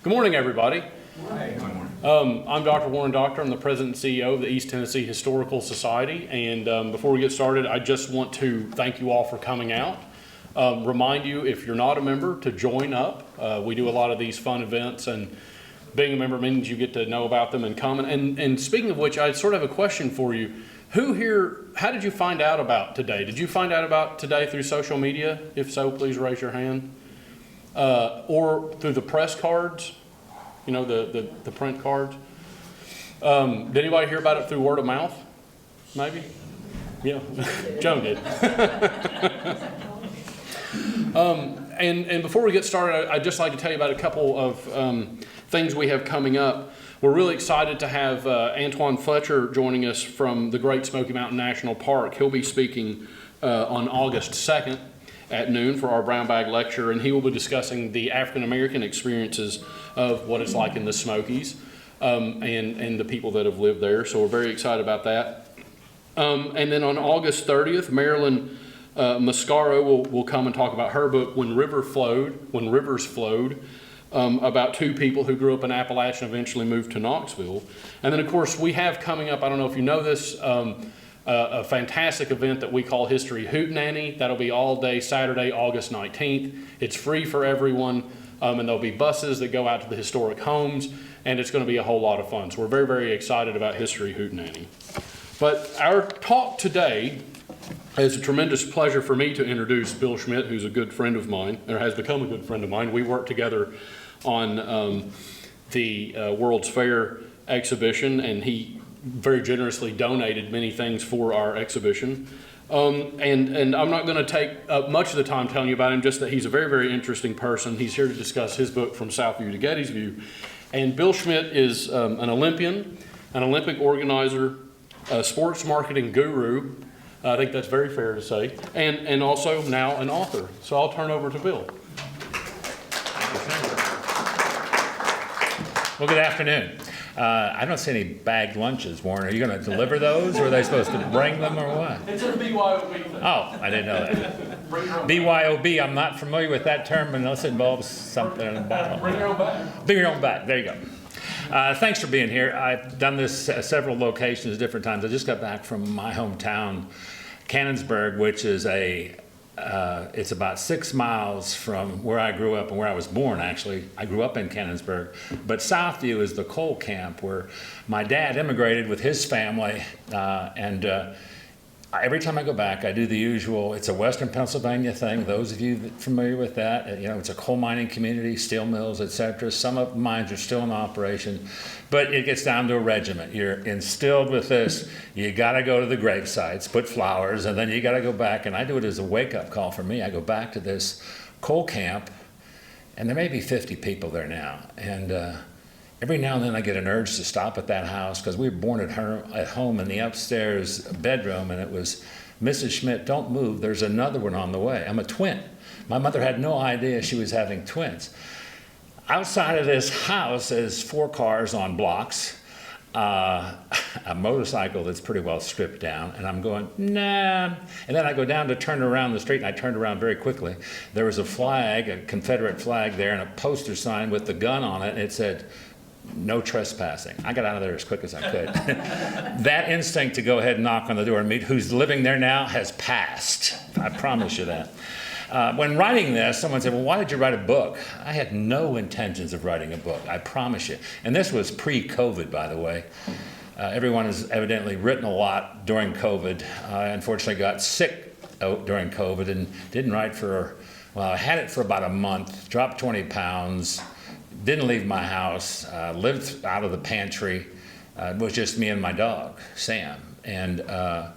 Good morning, everybody. Hi. Good morning. I'm Dr. Warren Doctor. I'm the President and CEO of the East Tennessee Historical Society. And before we get started, I just want to thank you all for coming out. Remind you, if you're not a member, to join up. We do a lot of these fun events, and being a member means you get to know about them and come. And speaking of which, I sort of have a question for you. Who here, how did you find out about today? Did you find out about today through social media? If so, please raise your hand. Or through the press cards, you know, the print cards. Did anybody hear about it through word of mouth? Maybe? Yeah, Joan did. And before we get started, I'd just like to tell you about a couple of things we have coming up. We're really excited to have Antoine Fletcher joining us from the Great Smoky Mountain National Park. He'll be speaking on August 2nd at noon for our brown bag lecture, and he will be discussing the African American experiences of what it's like in the Smokies and the people that have lived there. So we're very excited about that. And then on August 30th, Marilyn Mascaro will come and talk about her book, When Rivers Flowed, about two people who grew up in Appalachia and eventually moved to Knoxville. And then, of course, we have coming up, I don't know if you know this, a fantastic event that we call History Hootenanny. That'll be all day Saturday, August 19th. It's free for everyone, and there'll be buses that go out to the historic homes, and it's going to be a whole lot of fun. So we're very, very excited about History Hootenanny. But our talk today, it's a tremendous pleasure for me to introduce Bill Schmidt, who's a good friend of mine, or has become a good friend of mine. We worked together on the World's Fair exhibition, and he very generously donated many things for our exhibition. And I'm not going to take up much of the time telling you about him, just that he's a very, very interesting person. He's here to discuss his book, From Southview to Gettysvue. And Bill Schmidt is an Olympian, an Olympic organizer, a sports marketing guru, I think that's very fair to say, and also now an author. So I'll turn over to Bill. Well, good afternoon. I don't see any bagged lunches, Warren. Are you going to deliver those, or are they supposed to bring them, or what? It's a BYOB thing. Oh, I didn't know that. BYOB, I'm not familiar with that term unless it involves something in a bottle. Bring your own bag. Bring your own bag. There you go. Thanks for being here. I've done this at several locations, different times. I just got back from my hometown, Cannonsburg, which is it's about 6 miles from where I grew up and where I was born, actually. I grew up in Cannonsburg. But Southview is the coal camp where my dad immigrated with his family. Every time I go back, I do the usual, it's a Western Pennsylvania thing. Those of you familiar with that, you know, it's a coal mining community, steel mills, etc. Some of the mines are still in operation, but it gets down to a regiment. You're instilled with this. You got to go to the grave sites, put flowers, and then you got to go back. And I do it as a wake-up call for me. I go back to this coal camp, and there may be 50 people there now. And every now and then I get an urge to stop at that house, because we were born at home in the upstairs bedroom, and it was, Mrs. Schmidt, don't move, there's another one on the way. I'm a twin. My mother had no idea she was having twins. Outside of this house is 4 cars on blocks, a motorcycle that's pretty well stripped down, and I'm going, nah. And then I go down to turn around the street, and I turned around very quickly. There was a flag, a Confederate flag there, and a poster sign with the gun on it, and it said, no trespassing. I got out of there as quick as I could. That instinct to go ahead and knock on the door and meet who's living there now has passed. I promise you that. When writing this, someone said, well, why did you write a book? I had no intentions of writing a book, I promise you. And this was pre-COVID, by the way. Everyone has evidently written a lot during COVID. I unfortunately got sick during COVID and didn't write I had it for about a month, dropped 20 pounds, didn't leave my house, lived out of the pantry. It was just me and my dog, Sam. And I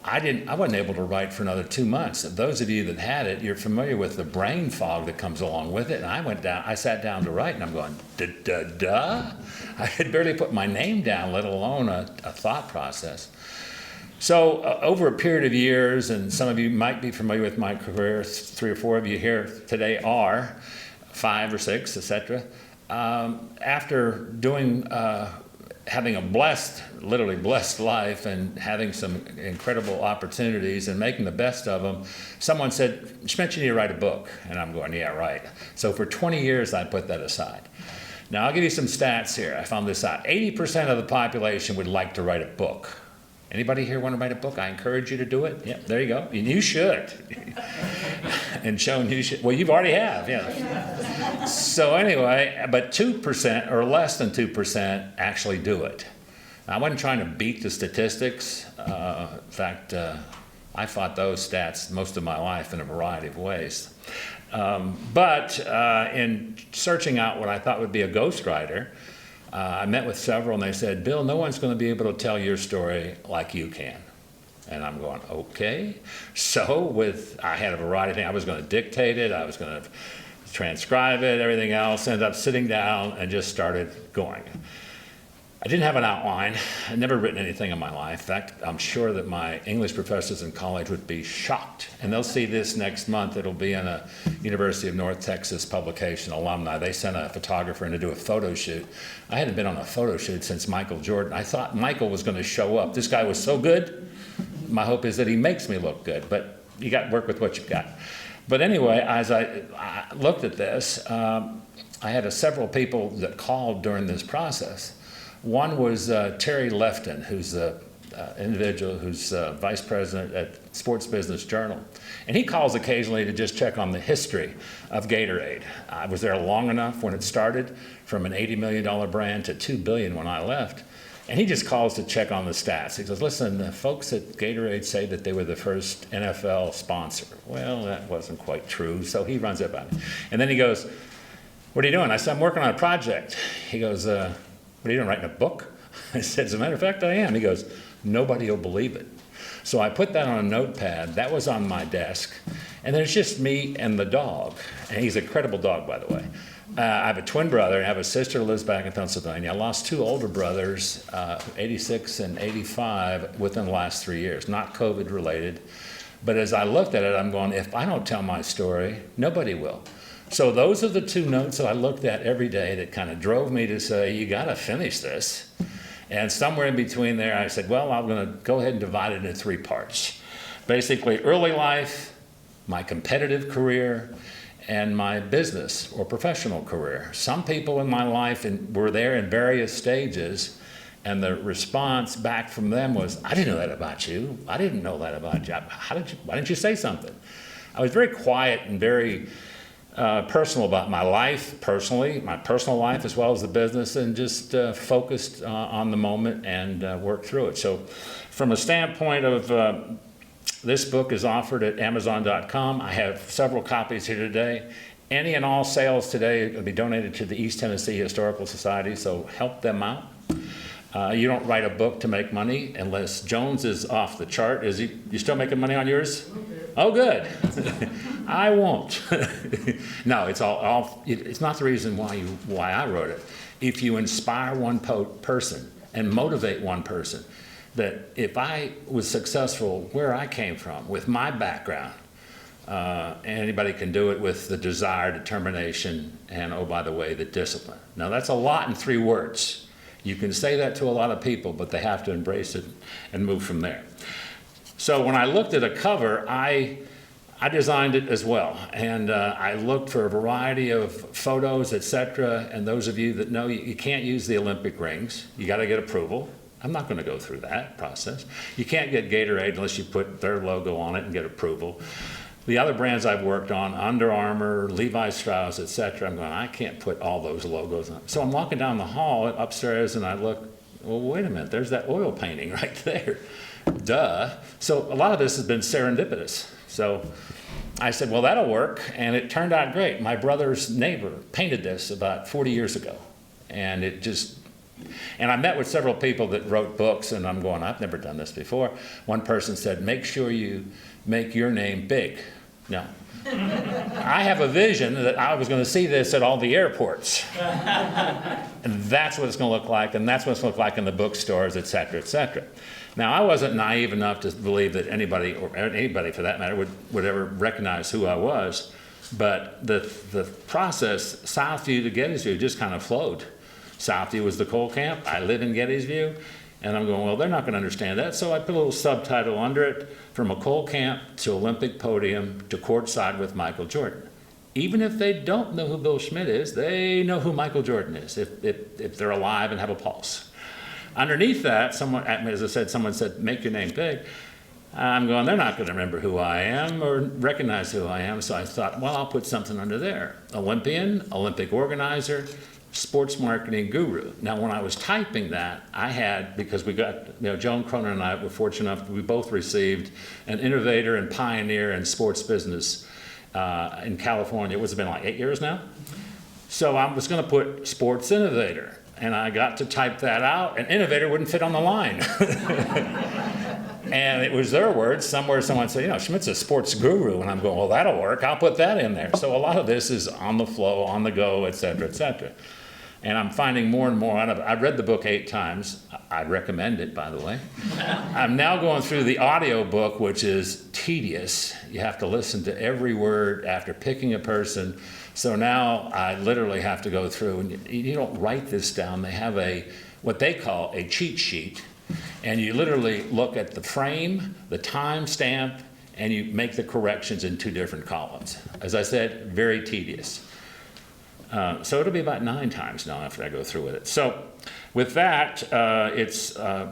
wasn't able to write for another 2 months. Those of you that had it, you're familiar with the brain fog that comes along with it. And I sat down to write, and I'm going, da-da-da. I could barely put my name down, let alone a thought process. So over a period of years, and some of you might be familiar with my career, 3 or 4 of you here today are, 5 or 6, etc. After doing having a literally blessed life and having some incredible opportunities and making the best of them, someone said, Schmidt, you need to write a book. And I'm going, yeah, right. So for 20 years, I put that aside. Now, I'll give you some stats here. I found this out. 80% of the population would like to write a book. Anybody here want to write a book? I encourage you to do it. Yeah, there you go. And you should. And Joan, you should. Well, you've already have, yeah. So anyway, but 2% or less than 2% actually do it. I wasn't trying to beat the statistics. In fact, I fought those stats most of my life in a variety of ways. But in searching out what I thought would be a ghostwriter, I met with several and they said, Bill, no one's going to be able to tell your story like you can. And I'm going, okay. So I had a variety of things. I was going to dictate it. I was going to transcribe it, everything else. Ended up sitting down and just started going. I didn't have an outline. I'd never written anything in my life. In fact, I'm sure that my English professors in college would be shocked. And they'll see this next month. It'll be in a University of North Texas publication, alumni. They sent a photographer in to do a photo shoot. I hadn't been on a photo shoot since Michael Jordan. I thought Michael was going to show up. This guy was so good. My hope is that he makes me look good. But you got to work with what you've got. But anyway, as I looked at this, I had several people that called during this process. One was Terry Lefton, who's the individual who's vice president at Sports Business Journal. And he calls occasionally to just check on the history of Gatorade. I was there long enough when it started, from an $80 million brand to $2 billion when I left. And he just calls to check on the stats. He goes, listen, the folks at Gatorade say that they were the first NFL sponsor. Well, that wasn't quite true, so he runs it by me. And then he goes, what are you doing? I said, I'm working on a project. He goes, what are you doing, writing a book? I said, as a matter of fact, I am. He goes, nobody will believe it. So I put that on a notepad. That was on my desk. And there's just me and the dog. And he's a credible dog, by the way. I have a twin brother, and I have a sister who lives back in Pennsylvania. I lost two older brothers, 86 and 85, within the last 3 years, not COVID related. But as I looked at it, I'm going, if I don't tell my story, nobody will. So those are the two notes that I looked at every day that kind of drove me to say, you got to finish this. And somewhere in between there, I said, well, I'm going to go ahead and divide it into 3 parts. Basically, early life, my competitive career, and my business or professional career. Some people in my life were there in various stages, and the response back from them was, I didn't know that about you. I didn't know that about you. Why didn't you say something? I was very quiet and very personal about my life, personally, my personal life as well as the business, and just focused on the moment and worked through it. So from a standpoint of this book is offered at Amazon.com. I have several copies here today. Any and all sales today will be donated to the East Tennessee Historical Society, so help them out. You don't write a book to make money unless Jones is off the chart. You still making money on yours? Oh, good. I won't. No, it's not the reason why I wrote it. If you inspire one person and motivate one person, that if I was successful where I came from, with my background, anybody can do it with the desire, determination, and, oh, by the way, the discipline. Now, that's a lot in 3 words. You can say that to a lot of people, but they have to embrace it and move from there. So when I looked at a cover, I designed it as well. And I looked for a variety of photos, etc. And those of you that know, you can't use the Olympic rings. You got to get approval. I'm not going to go through that process. You can't get Gatorade unless you put their logo on it and get approval. The other brands I've worked on, Under Armour, Levi Strauss, etc., I'm going, I can't put all those logos on. So I'm walking down the hall upstairs and I look, well, wait a minute, there's that oil painting right there. Duh. So a lot of this has been serendipitous. So I said, well, that'll work. And it turned out great. My brother's neighbor painted this about 40 years ago. And I met with several people that wrote books, and I'm going, I've never done this before. One person said, make sure you make your name big. No. I have a vision that I was going to see this at all the airports. And that's what it's going to look like, and that's what it's going to look like in the bookstores, et cetera, et cetera. Now, I wasn't naive enough to believe that anybody, or anybody for that matter, would ever recognize who I was. But the process, Southview to Gettysvue, just kind of flowed. Southview was the coal camp. I live in Gettysvue. And I'm going, well, they're not going to understand that. So I put a little subtitle under it, from a coal camp to Olympic Podium to Courtside with Michael Jordan. Even if they don't know who Bill Schmidt is, they know who Michael Jordan is, if they're alive and have a pulse. Underneath that, someone, as I said, someone said, make your name big. I'm going, they're not going to remember who I am or recognize who I am. So I thought, well, I'll put something under there. Olympian, Olympic organizer, sports marketing guru. Now, when I was typing that, I had, because we got, Joan Cronin and I were fortunate enough, we both received an innovator and pioneer in sports business in California. What's it been, like 8 years now? So I was going to put sports innovator, and I got to type that out, and innovator wouldn't fit on the line. And it was their words. Somewhere someone said, Schmidt's a sports guru. And I'm going, well, that'll work. I'll put that in there. So a lot of this is on the flow, on the go, et cetera, et cetera. And I'm finding more and more out of it. I've read the book 8 times. I recommend it, by the way. I'm now going through the audio book, which is tedious. You have to listen to every word after picking a person. So now I literally have to go through, and you don't write this down. They have what they call a cheat sheet. And you literally look at the frame, the time stamp, and you make the corrections in 2 different columns. As I said, very tedious. So it'll be about 9 times now after I go through with it. So with that,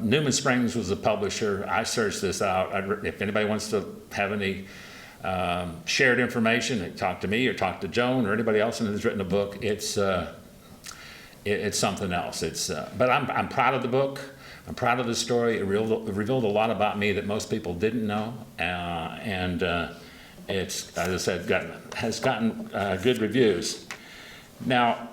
Newman Springs was the publisher. I searched this out. If anybody wants to have any shared information, talk to me or talk to Joan or anybody else who's written a book. It's something else. But I'm proud of the book. I'm proud of the story. It revealed a lot about me that most people didn't know, and it's, as I said, has gotten good reviews. Now,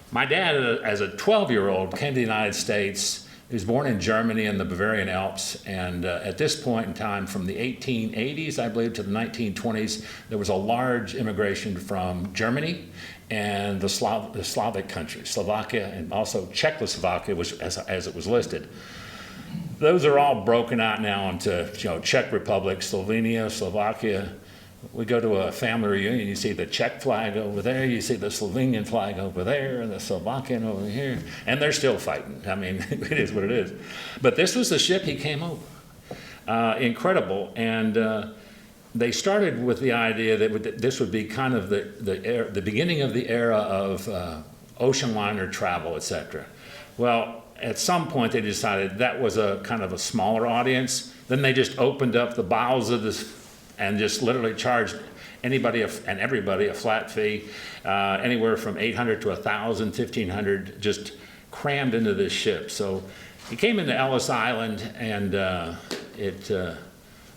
my dad, as a 12-year-old, came to the United States. He was born in Germany in the Bavarian Alps, and at this point in time, from the 1880s, I believe, to the 1920s, there was a large immigration from Germany and the Slavic countries, Slovakia and also Czechoslovakia, which, as it was listed. Those are all broken out now into Czech Republic, Slovenia, Slovakia. We go to a family reunion, you see the Czech flag over there, you see the Slovenian flag over there, and the Slovakian over here, and they're still fighting. I mean, it is what it is. But this was the ship he came over. Incredible. And they started with the idea that this would be kind of the beginning of the era of ocean liner travel, etc. Well, at some point they decided that was a kind of a smaller audience. Then they just opened up the bowels of this and just literally charged anybody and everybody a flat fee, anywhere from $800 to $1,000, $1,500, just crammed into this ship. So he came into Ellis Island, and I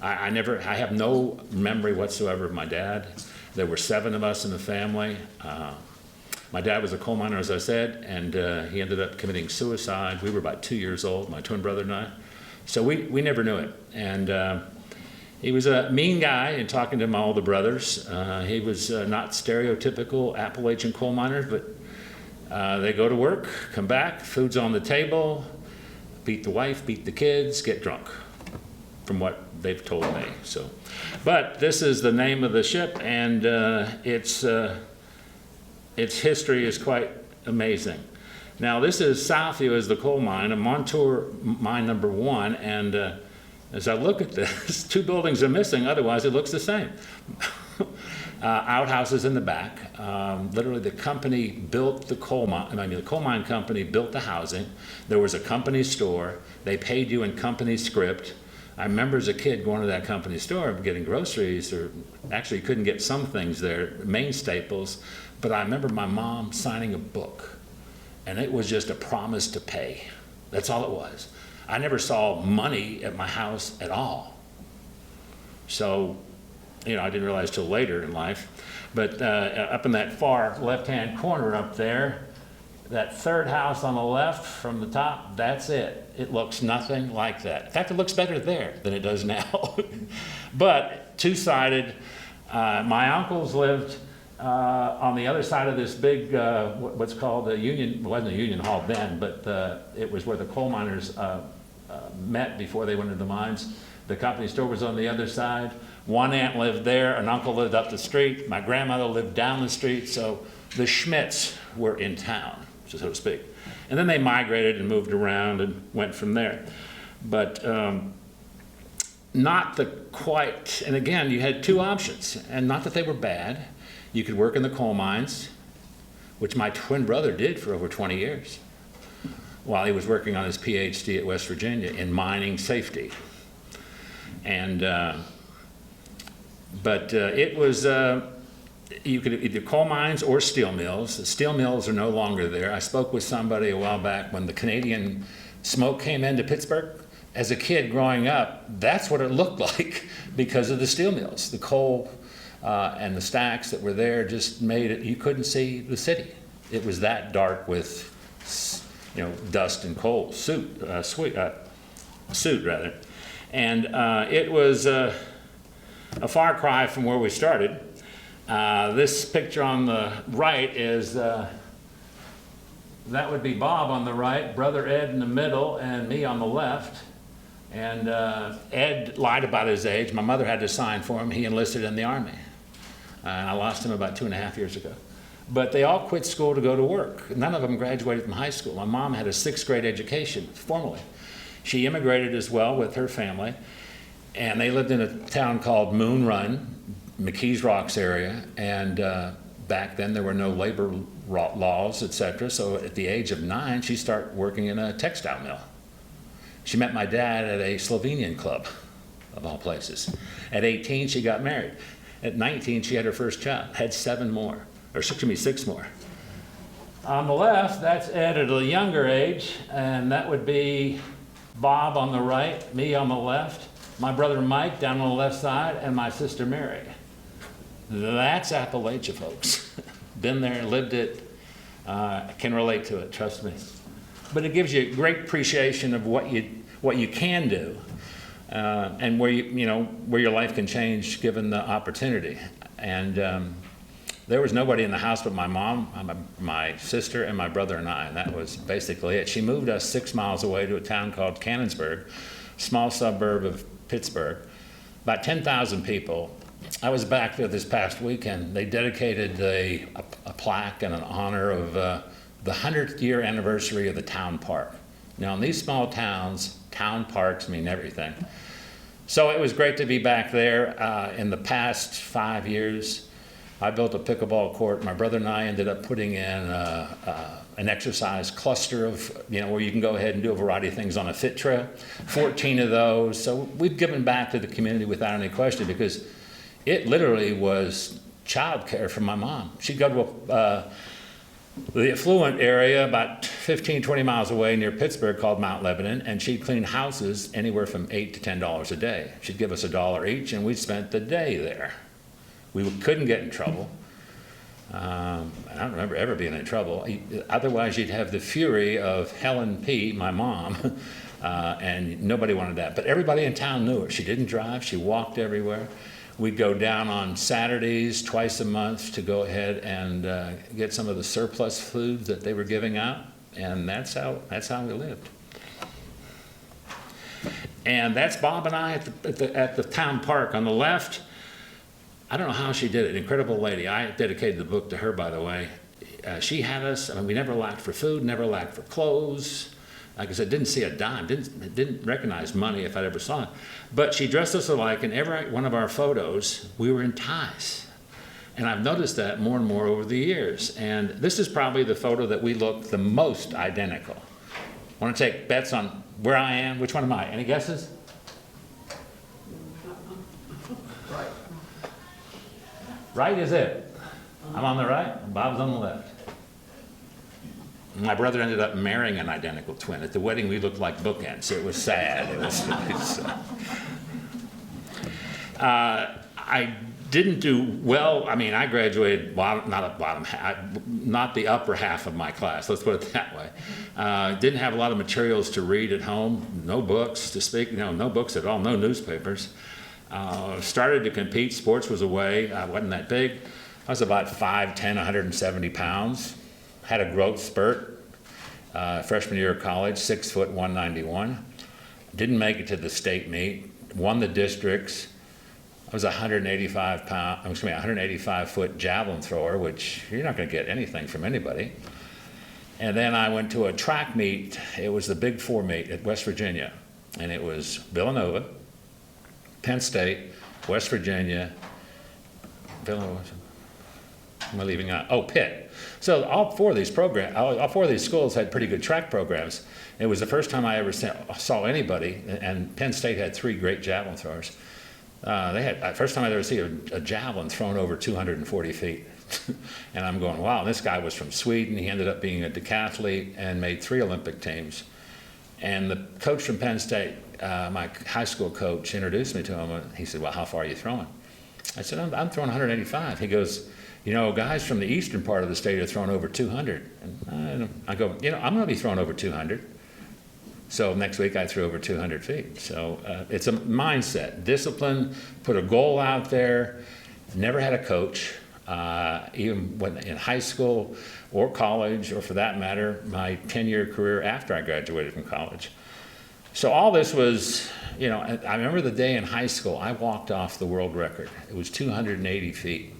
have no memory whatsoever of my dad. There were 7 of us in the family. My dad was a coal miner, as I said, and he ended up committing suicide. We were about 2 years old, my twin brother and I. So we never knew it. And he was a mean guy, and talking to my older brothers, he was not stereotypical Appalachian coal miners, but they go to work, come back, food's on the table, beat the wife, beat the kids, get drunk, from what they've told me. So, but this is the name of the ship, and its history is quite amazing. Now, this is Southview as the coal mine, a Montour mine number 1, and as I look at this, 2 buildings are missing, otherwise it looks the same. Outhouses in the back. Literally the company built the coal mine, the coal mine company built the housing. There was a company store. They paid you in company script. I remember as a kid going to that company store getting groceries, or actually couldn't get some things there, main staples, but I remember my mom signing a book, and it was just a promise to pay. That's all it was. I never saw money at my house at all. So, I didn't realize till later in life. But up in that far left-hand corner up there, that 3rd house on the left from the top, that's it. It looks nothing like that. In fact, it looks better there than it does now. But 2-sided. My uncles lived on the other side of this big, what's called a union. It wasn't a union hall then, but it was where the coal miners met before they went into the mines. The company store was on the other side. One aunt lived there, an uncle lived up the street, my grandmother lived down the street, so the Schmidts were in town, so to speak. And then they migrated and moved around and went from there. But not the quite, and again, you had two options, and not that they were bad. You could work in the coal mines, which my twin brother did for over 20 years, while he was working on his PhD at West Virginia in mining safety. And, it was, you could either coal mines or steel mills. The steel mills are no longer there. I spoke with somebody a while back when the Canadian smoke came into Pittsburgh. As a kid growing up, that's what it looked like because of the steel mills. The coal and the stacks that were there just made it, you couldn't see the city. It was that dark with, dust and coal, soot rather. And it was a far cry from where we started. This picture on the right is, that would be Bob on the right, brother Ed in the middle, and me on the left. And Ed lied about his age. My mother had to sign for him. He enlisted in the Army. And I lost him about 2.5 years ago. But they all quit school to go to work. None of them graduated from high school. My mom had a 6th grade education, formally. She immigrated as well with her family. And they lived in a town called Moon Run, McKees Rocks area. And back then there were no labor laws, etc. So at the age of 9, she started working in a textile mill. She met my dad at a Slovenian club, of all places. At 18, she got married. At 19, she had her first child, had 6 more. On the left, that's Ed at a younger age, and that would be Bob on the right, me on the left, my brother Mike down on the left side, and my sister Mary. That's Appalachia, folks. Been there, lived it, can relate to it, trust me. But it gives you a great appreciation of what you can do, and where where your life can change given the opportunity. And there was nobody in the house but my mom, my sister, and my brother and I, and that was basically it. She moved us 6 miles away to a town called Canonsburg, small suburb of Pittsburgh, about 10,000 people. I was back there this past weekend. They dedicated a plaque in honor of the 100th year anniversary of the town park. Now in these small towns, town parks mean everything. So it was great to be back there. In the past 5 years, I built a pickleball court. My brother and I ended up putting in an exercise cluster of, where you can go ahead and do a variety of things on a fit trail, 14 of those. So we've given back to the community without any question because it literally was childcare for my mom. She'd go to the affluent area about 15, 20 miles away near Pittsburgh called Mount Lebanon, and she'd clean houses anywhere from $8 to $10 a day. She'd give us $1 each, and we spent the day there. We couldn't get in trouble. I don't remember ever being in trouble. Otherwise, you'd have the fury of Helen P., my mom, and nobody wanted that. But everybody in town knew her. She didn't drive. She walked everywhere. We'd go down on Saturdays twice a month to go ahead and get some of the surplus food that they were giving out, and that's how we lived. And that's Bob and I at the town park on the left. I don't know how she did it. Incredible lady. I dedicated the book to her, by the way. She had us. We never lacked for food, never lacked for clothes. Like I said, didn't see a dime, didn't recognize money if I ever saw it. But she dressed us alike. In every one of our photos, we were in ties. And I've noticed that more and more over the years. And this is probably the photo that we look the most identical. Want to take bets on where I am? Which one am I? Any guesses? Right. Right is it. I'm on the right, and Bob's on the left. My brother ended up marrying an identical twin. At the wedding, we looked like bookends. It was sad. I didn't do well. I graduated, not the upper half of my class, let's put it that way. Didn't have a lot of materials to read at home, no books to speak, no books at all, no newspapers. Started to compete, sports was away, I wasn't that big. I was about 5'10", 170 pounds. Had a growth spurt freshman year of college, 6 foot 191. Didn't make it to the state meet, won the districts, I was a 185-foot javelin thrower, which you're not going to get anything from anybody. And then I went to a track meet. It was the Big Four meet at West Virginia. And it was Villanova, Penn State, West Virginia, Villanova, am I leaving out? Oh, Pitt. So all four of these schools had pretty good track programs. It was the first time I ever saw anybody, and Penn State had 3 great javelin throwers. First time I'd ever seen a javelin thrown over 240 feet. And I'm going, wow, this guy was from Sweden. He ended up being a decathlete and made 3 Olympic teams. And the coach from Penn State, my high school coach, introduced me to him. And he said, well, how far are you throwing? I said, I'm throwing 185. He goes, you know, guys from the eastern part of the state are throwing over 200. And I go, you know, I'm going to be throwing over 200. So next week I threw over 200 feet. So it's a mindset, discipline, put a goal out there. Never had a coach, even when in high school or college, or for that matter, my 10-year career after I graduated from college. So all this was, you know, I remember the day in high school I walked off the world record. It was 280 feet.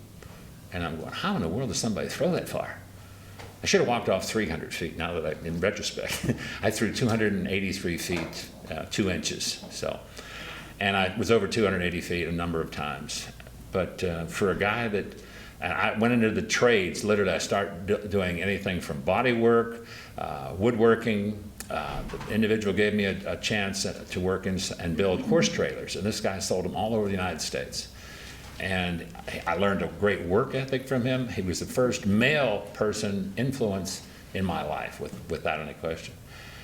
And I'm going, how in the world does somebody throw that far? I should have walked off 300 feet, now that in retrospect. I threw 283 feet, 2 inches. So, and I was over 280 feet a number of times. But for a guy that, I went into the trades, literally I started doing anything from body work, woodworking. The individual gave me a chance to work and build horse trailers. And this guy sold them all over the United States. And I learned a great work ethic from him. He was the first male person influence in my life, without any question.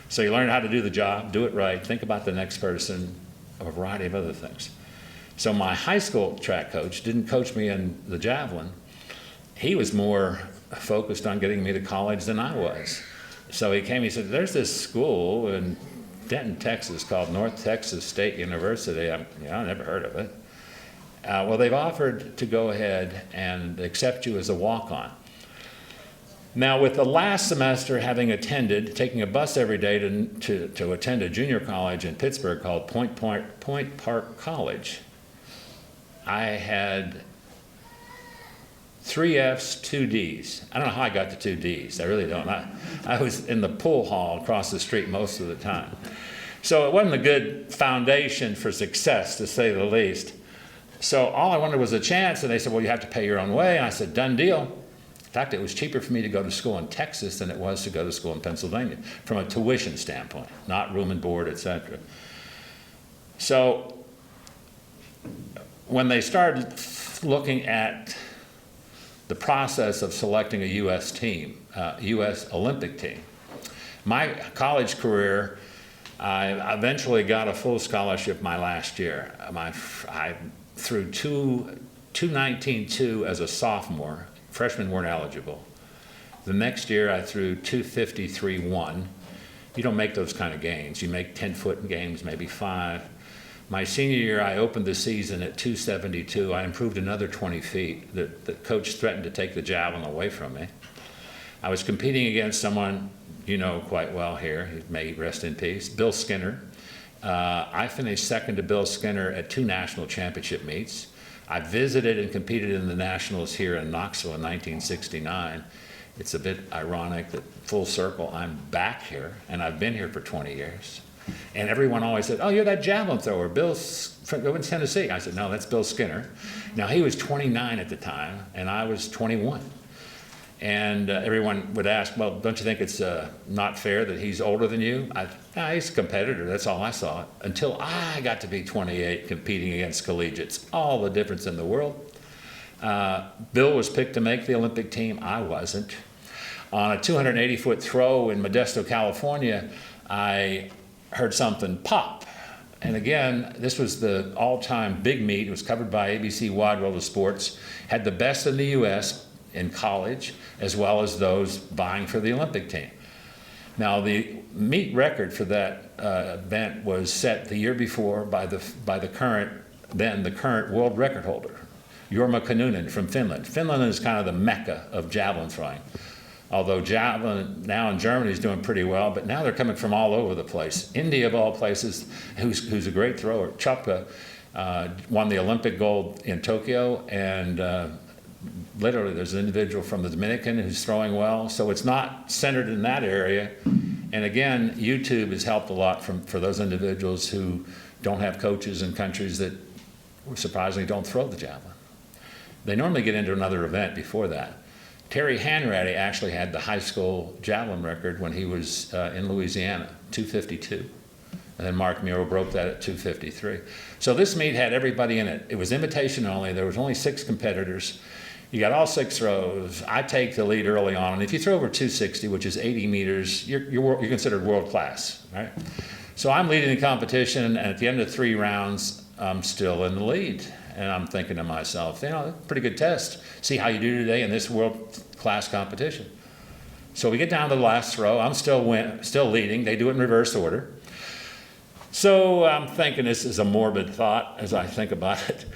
So you learn how to do the job, do it right, think about the next person, a variety of other things. So my high school track coach didn't coach me in the javelin. He was more focused on getting me to college than I was. So he came, he said, there's this school in Denton, Texas called North Texas State University. I never heard of it. Well, they've offered to go ahead and accept you as a walk-on. Now, with the last semester having attended, taking a bus every day to attend a junior college in Pittsburgh called Point Park College, I had 3 Fs, 2 Ds. I don't know how I got to 2 Ds. I really don't. I was in the pool hall across the street most of the time. So it wasn't a good foundation for success, to say the least. So all I wanted was a chance, and they said, well, you have to pay your own way. And I said, done deal. In fact, it was cheaper for me to go to school in Texas than it was to go to school in Pennsylvania, from a tuition standpoint, not room and board, etc. So when they started looking at the process of selecting a U.S. team, U.S. Olympic team, my college career, I eventually got a full scholarship my last year. I threw 219.2 as a sophomore. Freshmen weren't eligible. The next year I threw 253.1. You don't make those kind of gains. You make 10-foot games, maybe 5. My senior year I opened the season at 272. I improved another 20 feet. The coach threatened to take the javelin away from me. I was competing against someone you know quite well here, he may rest in peace, Bill Skinner. I finished second to Bill Skinner at 2 national championship meets. I visited and competed in the nationals here in Knoxville in 1969. It's a bit ironic that full circle, I'm back here, and I've been here for 20 years. And everyone always said, oh, you're that javelin thrower, Bill's from Tennessee. I said, no, that's Bill Skinner. Now, he was 29 at the time, and I was 21. And everyone would ask, well, don't you think it's not fair that he's older than you? He's a competitor, that's all I saw. Until I got to be 28 competing against collegiates. All the difference in the world. Bill was picked to make the Olympic team, I wasn't. On a 280-foot throw in Modesto, California, I heard something pop. And again, this was the all-time big meet. It was covered by ABC Wide World of Sports. Had the best in the U.S. in college, as well as those vying for the Olympic team. Now, the meet record for that event was set the year before by the current world record holder, Jorma Kinnunen from Finland. Finland is kind of the mecca of javelin throwing. Although javelin now in Germany is doing pretty well, but now they're coming from all over the place. India, of all places, who's a great thrower. Chopka won the Olympic gold in Tokyo, and literally there's an individual from the Dominican who's throwing well. So it's not centered in that area. And again, YouTube has helped a lot for those individuals who don't have coaches in countries that surprisingly don't throw the javelin. They normally get into another event before that. Terry Hanratty actually had the high school javelin record when he was in Louisiana, 252. And then Mark Muro broke that at 253. So this meet had everybody in it. It was invitation only. There was only 6 competitors. You got all 6 throws. I take the lead early on. And if you throw over 260, which is 80 meters, you're considered world class, right? So I'm leading the competition, and at the end of 3 rounds, I'm still in the lead. And I'm thinking to myself, you know, pretty good test. See how you do today in this world class competition. So we get down to the last throw. I'm still leading. They do it in reverse order. So I'm thinking, this is a morbid thought as I think about it.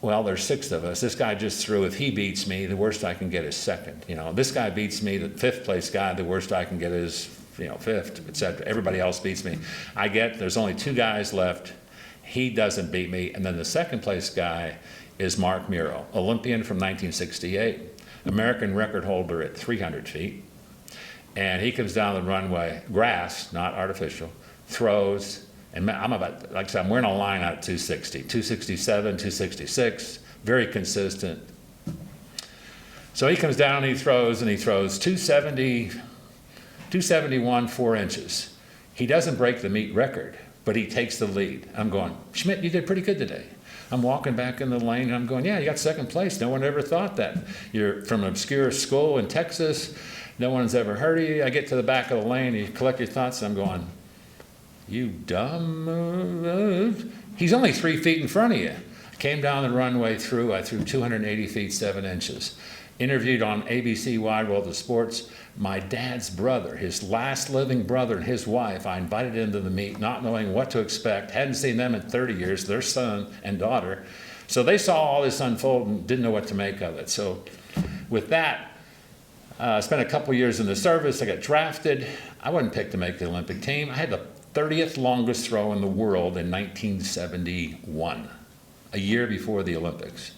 Well, there's 6 of us. This guy just threw. If he beats me, the worst I can get is 2nd. You know, this guy beats me, the 5th place guy, the worst I can get is, 5th, etc. Everybody else beats me. There's only 2 guys left. He doesn't beat me. And then the 2nd place guy is Mark Muro, Olympian from 1968, American record holder at 300 feet. And he comes down the runway, grass, not artificial, throws. And I'm about, like I said, I'm wearing a line out at 260, 267, 266, very consistent. So he comes down and he throws 270, 271, 4 inches. He doesn't break the meet record, but he takes the lead. I'm going, Schmidt, you did pretty good today. I'm walking back in the lane and I'm going, yeah, you got 2nd place. No one ever thought that. You're from an obscure school in Texas. No one's ever heard of you. I get to the back of the lane and you collect your thoughts and I'm going, you dumb. He's only 3 feet in front of you. I came down the runway I threw 280 feet, 7 inches. Interviewed on ABC Wide World of Sports. My dad's brother, his last living brother and his wife, I invited into the meet, not knowing what to expect. Hadn't seen them in 30 years, their son and daughter. So they saw all this unfold and didn't know what to make of it. So with that, I spent a couple years in the service. I got drafted. I wasn't picked to make the Olympic team. I had the 30th longest throw in the world in 1971, a year before the Olympics.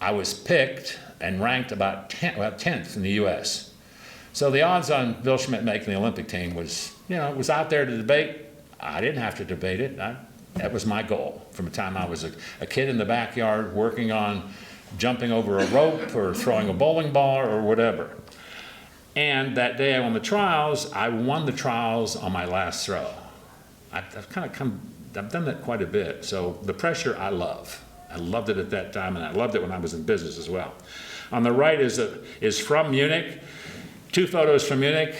I was picked and ranked about 10th in the U.S. So the odds on Bill Schmidt making the Olympic team was, was out there to debate. I didn't have to debate it. That was my goal from the time I was a kid in the backyard working on jumping over a rope or throwing a bowling ball or whatever. And that day I won the trials. I won the trials on my last throw. I've done that quite a bit. So the pressure I love. I loved it at that time, and I loved it when I was in business as well. On the right is from Munich, 2 photos from Munich,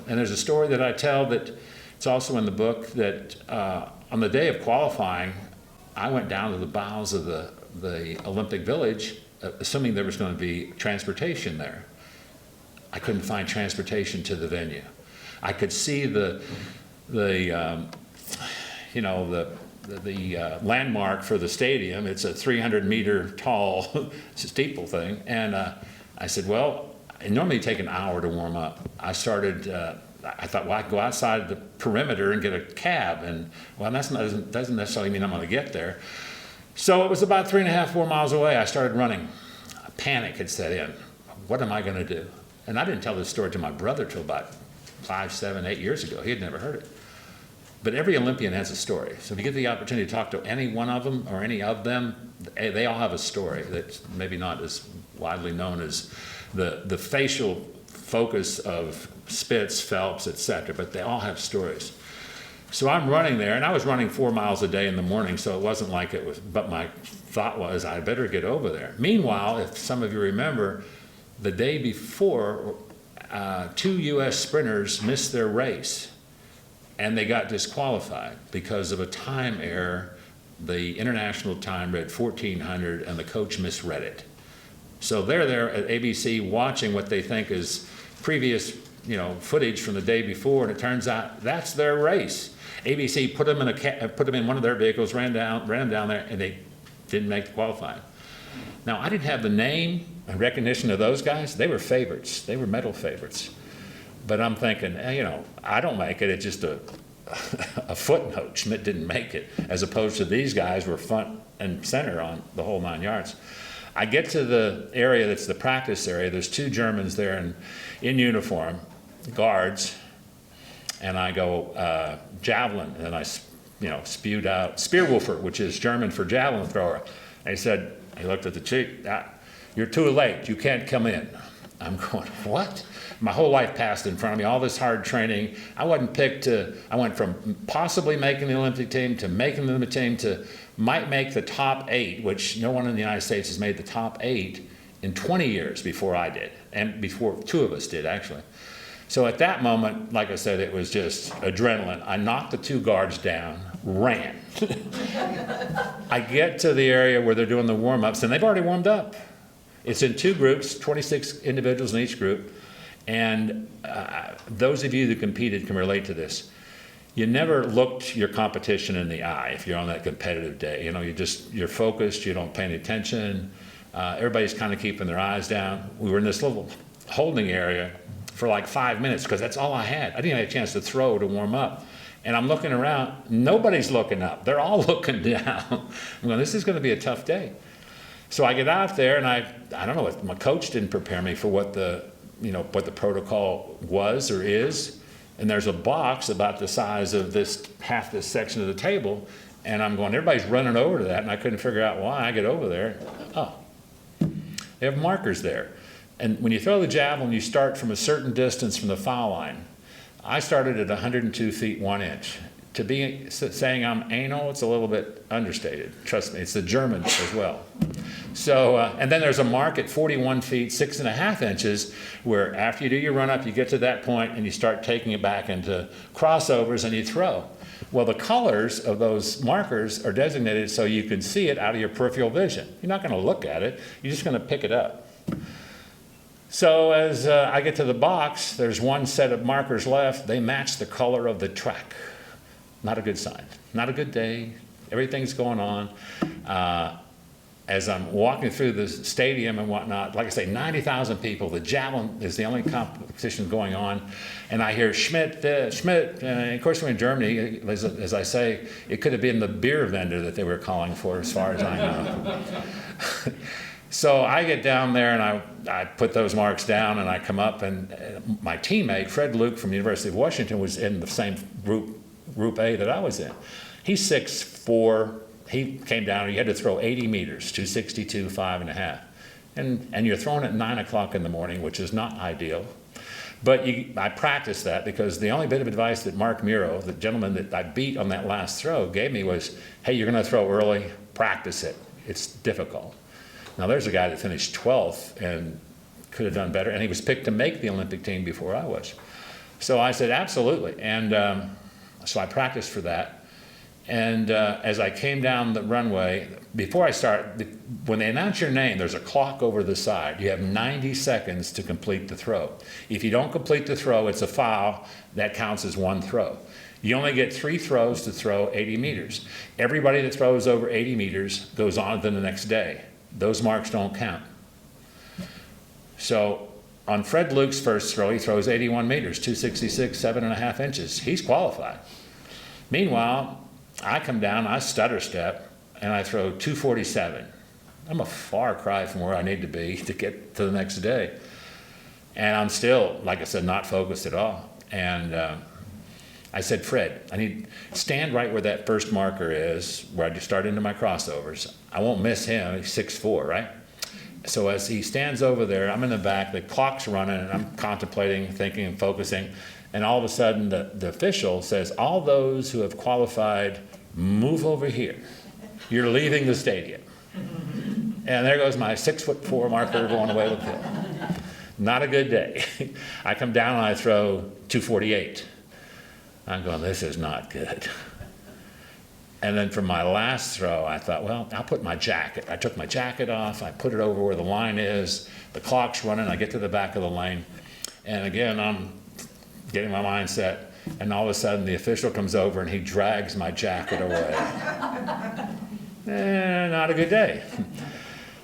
and there's a story that I tell that it's also in the book that on the day of qualifying, I went down to the bowels of the Olympic Village, assuming there was going to be transportation there. I couldn't find transportation to the venue. I could see the landmark for the stadium. It's a 300-meter tall steeple thing. And I said, well, it normally take an hour to warm up. I thought, well, I could go outside the perimeter and get a cab. And, well, that doesn't necessarily mean I'm going to get there. So it was about 3.5, 4 miles away. I started running. A panic had set in. What am I going to do? And I didn't tell this story to my brother till about 5, 7, 8 years ago. He had never heard it. But every Olympian has a story. So if you get the opportunity to talk to any one of them or any of them, they all have a story that's maybe not as widely known as the facial focus of Spitz, Phelps, etc. But they all have stories. So I'm running there, and I was running 4 miles a day in the morning, so it wasn't like it was, but my thought was, I better get over there. Meanwhile, if some of you remember, the day before, 2 U.S. sprinters missed their race. And they got disqualified because of a time error. The international time read 1400 and the coach misread it. So they're there at ABC watching what they think is previous footage from the day before, and it turns out that's their race. ABC put them in one of their vehicles, ran them down there, and they didn't make the qualifying. Now, I didn't have the name and recognition of those guys. They were favorites. They were medal favorites. But I'm thinking, I don't make it. It's just a a footnote. Schmidt didn't make it, as opposed to these guys were front and center on the whole 9 yards. I get to the area that's the practice area. There's 2 Germans there in uniform, guards, and I go, javelin, and I spewed out Speerwurfer, which is German for javelin thrower. And he looked at the chief, you're too late, you can't come in. I'm going, what? My whole life passed in front of me, all this hard training. I wasn't picked I went from possibly making the Olympic team to making the Olympic team to might make the top 8, which no one in the United States has made the top 8 in 20 years before I did, and before 2 of us did, actually. So at that moment, like I said, it was just adrenaline. I knocked the 2 guards down, ran. I get to the area where they're doing the warm-ups, and they've already warmed up. It's in 2 groups, 26 individuals in each group. And those of you that competed can relate to this. You never looked your competition in the eye if you're on that competitive day. You're focused, you don't pay any attention. Everybody's kind of keeping their eyes down. We were in this little holding area for like 5 minutes because that's all I had. I didn't have a chance to throw to warm up. And I'm looking around, nobody's looking up. They're all looking down. I'm going, this is going to be a tough day. So I get out there, and I don't know, my coach didn't prepare me for what the protocol was or is. And there's a box about the size of half this section of the table, and I'm going, everybody's running over to that, and I couldn't figure out why. I get over there, they have markers there. And when you throw the javelin, you start from a certain distance from the foul line. I started at 102 feet 1 inch. To be saying I'm anal, it's a little bit understated. Trust me, it's the Germans as well. So, and then there's a mark at 41 feet 6.5 inches, where after you do your run up, you get to that point and you start taking it back into crossovers and you throw. Well, the colors of those markers are designated so you can see it out of your peripheral vision. You're not going to look at it, you're just going to pick it up. So as I get to the box, there's 1 set of markers left. They match the color of the track. Not a good sign. Not a good day. Everything's going on. As I'm walking through the stadium and whatnot, like I say, 90,000 people. The javelin is the only competition going on. And I hear Schmidt. And of course, we're in Germany. As I say, it could have been the beer vendor that they were calling for, as far as I know. So I get down there and I put those marks down, and I come up, and my teammate, Fred Luke from the University of Washington, was in the same Group A that I was in. He's 6'4". He came down, he had to throw 80 meters, 262, 5.5. And you're throwing at 9 o'clock in the morning, which is not ideal. But I practiced that because the only bit of advice that Mark Muro, the gentleman that I beat on that last throw, gave me was, hey, you're going to throw early, practice it. It's difficult. Now there's a guy that finished 12th and could have done better, and he was picked to make the Olympic team before I was. So I said, absolutely. And so I practiced for that. And as I came down the runway, before I start, when they announce your name, there's a clock over the side. You have 90 seconds to complete the throw. If you don't complete the throw, it's a foul. That counts as 1 throw. You only get 3 throws to throw 80 meters. Everybody that throws over 80 meters goes on to the next day. Those marks don't count. So on Fred Luke's first throw, he throws 81 meters, 266, 7.5 inches. He's qualified. Meanwhile, I come down, I stutter step, and I throw 247. I'm a far cry from where I need to be to get to the next day. And I'm still, like I said, not focused at all. And I said, Fred, I need stand right where that first marker is, where I just start into my crossovers. I won't miss him, he's 6'4", right? So as he stands over there, I'm in the back, the clock's running, and I'm contemplating, thinking, and focusing. And all of a sudden, the official says, all those who have qualified, move over here. You're leaving the stadium. And there goes my 6'4" marker going away with it. Not a good day. I come down and I throw 248. I'm going, this is not good. And then for my last throw, I thought, well, I'll put my jacket. I took my jacket off. I put it over where the line is. The clock's running. I get to the back of the lane. And again, I'm getting my mind set. And all of a sudden, the official comes over and he drags my jacket away. Not a good day.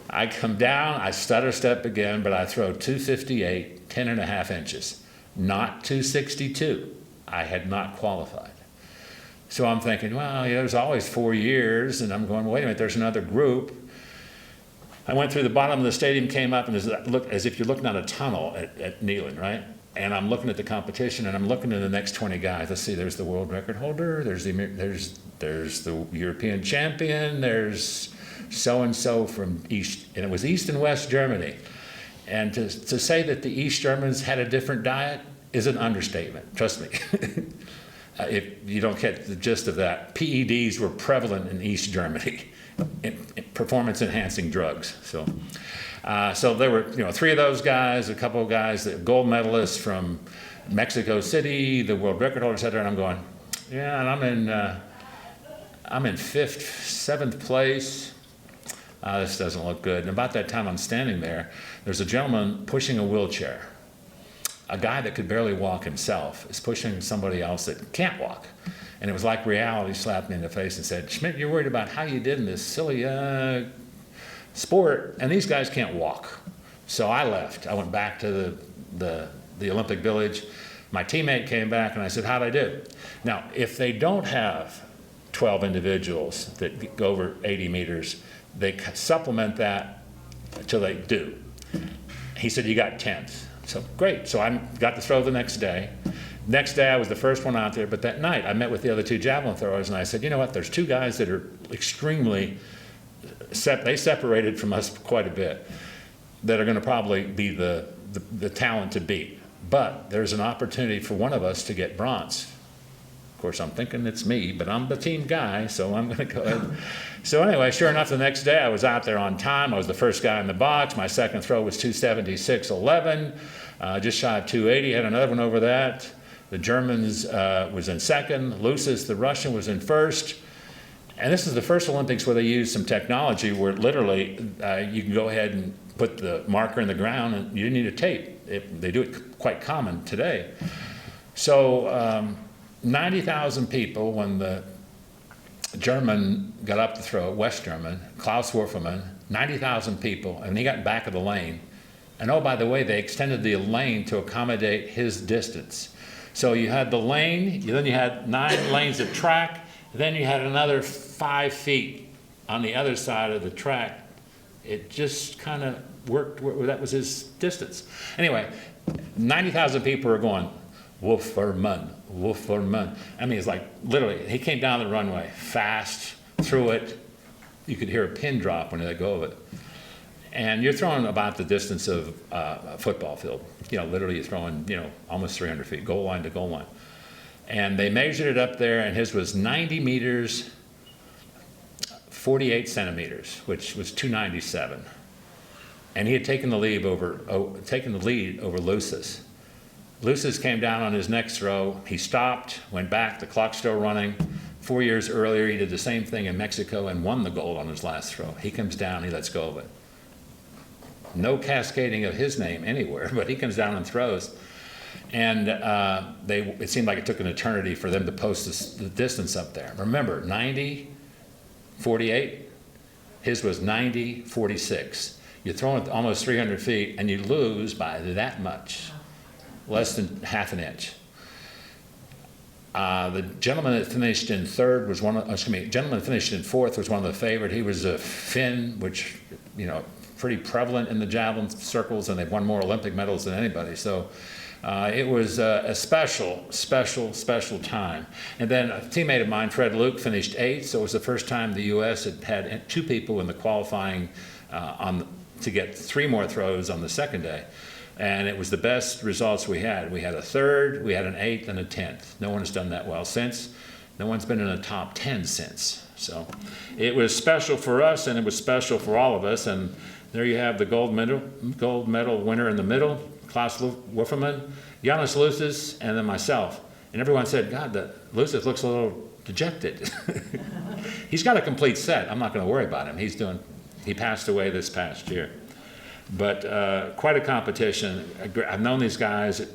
I come down, I stutter step again, but I throw 258, 10.5 inches. Not 262. I had not qualified. So I'm thinking, well, yeah, there's always 4 years, and I'm going, wait a minute, there's another group. I went through the bottom of the stadium, came up, and look as if you're looking at a tunnel at Neyland, right? And I'm looking at the competition, and I'm looking at the next 20 guys. Let's see, there's the world record holder, there's the European champion, there's so-and-so from East, and it was East and West Germany. And to say that the East Germans had a different diet is an understatement, trust me. If you don't get the gist of that, PEDs were prevalent in East Germany, in performance-enhancing drugs. So there were 3 of those guys, a couple of guys, the gold medalists from Mexico City, the world record holder, et cetera. And I'm going, yeah, and I'm in 5th, 7th place. This doesn't look good. And about that time I'm standing there, there's a gentleman pushing a wheelchair. A guy that could barely walk himself is pushing somebody else that can't walk. And it was like reality slapped me in the face and said, Schmidt, you're worried about how you did in this silly sport, and these guys can't walk. So I left. I went back to the Olympic Village. My teammate came back, and I said, how'd I do? Now, if they don't have 12 individuals that go over 80 meters, they supplement that until they do. He said, you got 10th. So great. So I got to throw the next day. Next day I was the first one out there, but that night I met with the other 2 javelin throwers, and I said, you know what, there's 2 guys that are extremely, they separated from us quite a bit, that are going to probably be the talent to beat. But there's an opportunity for one of us to get bronze. Of course, I'm thinking it's me, but I'm the team guy, so I'm going to go ahead. So anyway, sure enough, the next day I was out there on time. I was the first guy in the box. My second throw was 276.11, just shy of 280. Had another one over that. The Germans was in second. Lucis, the Russian, was in first. And this is the first Olympics where they used some technology where literally you can go ahead and put the marker in the ground, and you didn't need a tape. They do it quite common today. So 90,000 people when the German got up to throw, West German, Klaus Wurfermann, 90,000 people, and he got back of the lane. And oh, by the way, they extended the lane to accommodate his distance. So you had the lane, then you had 9 lanes of track, then you had another 5 feet on the other side of the track. It just kind of worked, that was his distance. Anyway, 90,000 people are going, Wurfermann, Wurfermann. I mean, it's like literally, he came down the runway fast, threw it. You could hear a pin drop when they go of it. And you're throwing about the distance of a football field. Literally you're throwing, almost 300 feet, goal line to goal line. And they measured it up there, and his was 90 meters, 48 centimeters, which was 297. And he had taken the lead over Lucis. Lucis came down on his next throw. He stopped, went back, the clock's still running. 4 years earlier, he did the same thing in Mexico and won the gold on his last throw. He comes down, he lets go of it. No cascading of his name anywhere, but he comes down and throws. And it seemed like it took an eternity for them to post the distance up there. Remember, 90, 48, his was 90, 46. You're throwing almost 300 feet, and you lose by that much. Less than half an inch. The gentleman that finished in third was gentleman that finished in fourth was one of the favored. He was a Finn, which, pretty prevalent in the javelin circles, and they've won more Olympic medals than anybody. So it was a special time. And then a teammate of mine, Fred Luke, finished 8th, so it was the first time the U.S. had 2 people in the qualifying to get 3 more throws on the second day. And it was the best results we had. We had a 3rd, we had an 8th, and a 10th. No one has done that well since. No one's been in the top 10 since. So it was special for us, and it was special for all of us. And there you have the gold medal winner in the middle, Klaus Wurfermann, Janis Lucis, and then myself. And everyone said, God, Lucis looks a little dejected. He's got a complete set. I'm not going to worry about him. He passed away this past year. But quite a competition. I've known these guys.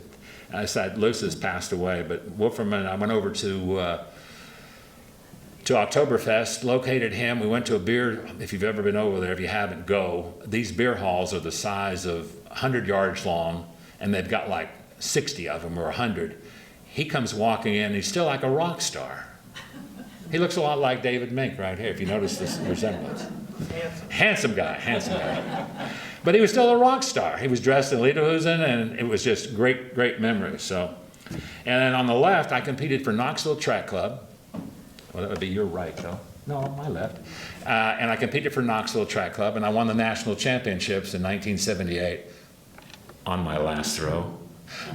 I said Lucis passed away, but Wurfermann, I went over to Oktoberfest, located him. We went to a beer, if you've ever been over there, if you haven't, go. These beer halls are the size of 100 yards long, and they've got like 60 of them or 100. He comes walking in, he's still like a rock star. He looks a lot like David Mink right here, if you notice this resemblance. Handsome guy, handsome guy. But he was still a rock star. He was dressed in lederhosen, and it was just great, great memories. So, and then on the left, I competed for Knoxville Track Club. Well, that would be your right, though. No, my left. And I competed for Knoxville Track Club, and I won the national championships in 1978 on my last throw.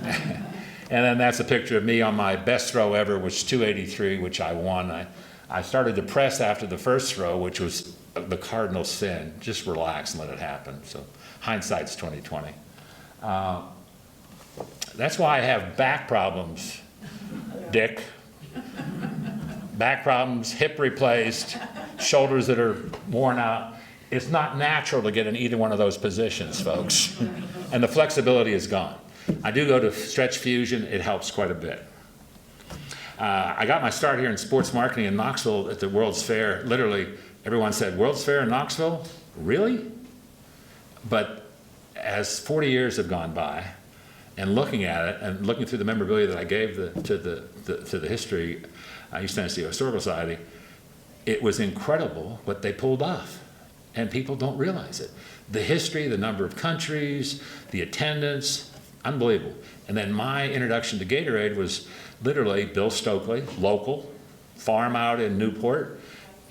And then that's a picture of me on my best throw ever, which was 283, which I won. I started to press after the first throw, which was the cardinal sin. Just relax and let it happen. So hindsight's 2020. That's why I have back problems, Dick. Back problems, hip replaced, shoulders that are worn out. It's not natural to get in either one of those positions, folks. And the flexibility is gone. I do go to Stretch Fusion. It helps quite a bit. I got my start here in sports marketing in Knoxville at the World's Fair. Literally, everyone said, World's Fair in Knoxville? Really? But as 40 years have gone by, and looking at it, and looking through the memorabilia that I gave to the history, East Tennessee Historical Society, it was incredible what they pulled off. And people don't realize it. The history, the number of countries, the attendance, unbelievable. And then my introduction to Gatorade was literally Bill Stokely, local, farm out in Newport,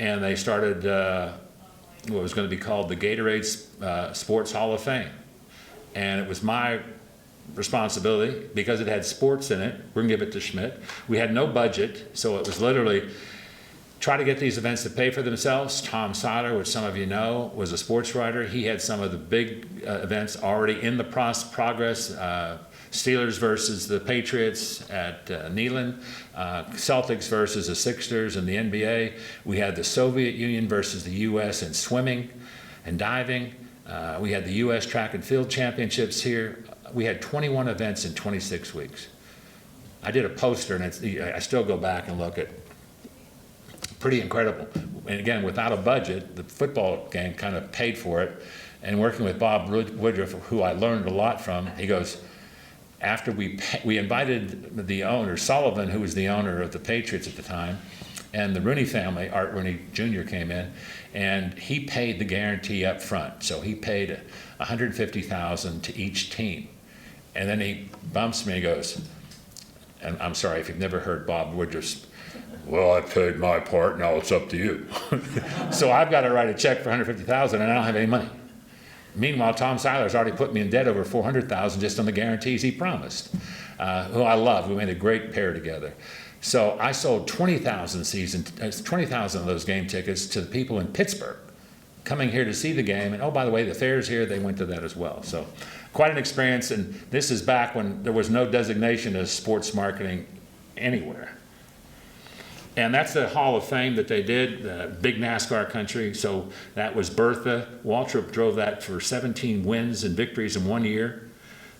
and they started what was going to be called the Gatorade Sports Hall of Fame. And it was my responsibility, because it had sports in it, we're going to give it to Schmidt. We had no budget, so it was literally try to get these events to pay for themselves. Tom Seiler, which some of you know, was a sports writer. He had some of the big events already in the progress. Steelers versus the Patriots at Neyland, Celtics versus the Sixers in the NBA. We had the Soviet Union versus the U.S. in swimming and diving. We had the U.S. Track and Field Championships here. We had 21 events in 26 weeks. I did a poster, and I still go back and look at. Pretty incredible. And again, without a budget, the football game kind of paid for it. And working with Bob Woodruff, who I learned a lot from, he goes, after we invited the owner, Sullivan, who was the owner of the Patriots at the time, and the Rooney family, Art Rooney Jr. came in, and he paid the guarantee up front. So he paid $150,000 to each team. And then he bumps me and goes, and I'm sorry if you've never heard Bob Woodruff's, well, I paid my part, now it's up to you. So I've got to write a check for $150,000 and I don't have any money. Meanwhile, Tom Seiler's already put me in debt over $400,000 just on the guarantees he promised, who I love. We made a great pair together. So I sold 20,000 of those game tickets to the people in Pittsburgh coming here to see the game. And oh, by the way, the fair's here, they went to that as well. So quite an experience. And this is back when there was no designation as sports marketing anywhere. And that's the Hall of Fame that they did, big NASCAR country. So that was Bertha. Waltrip drove that for 17 wins and victories in 1 year.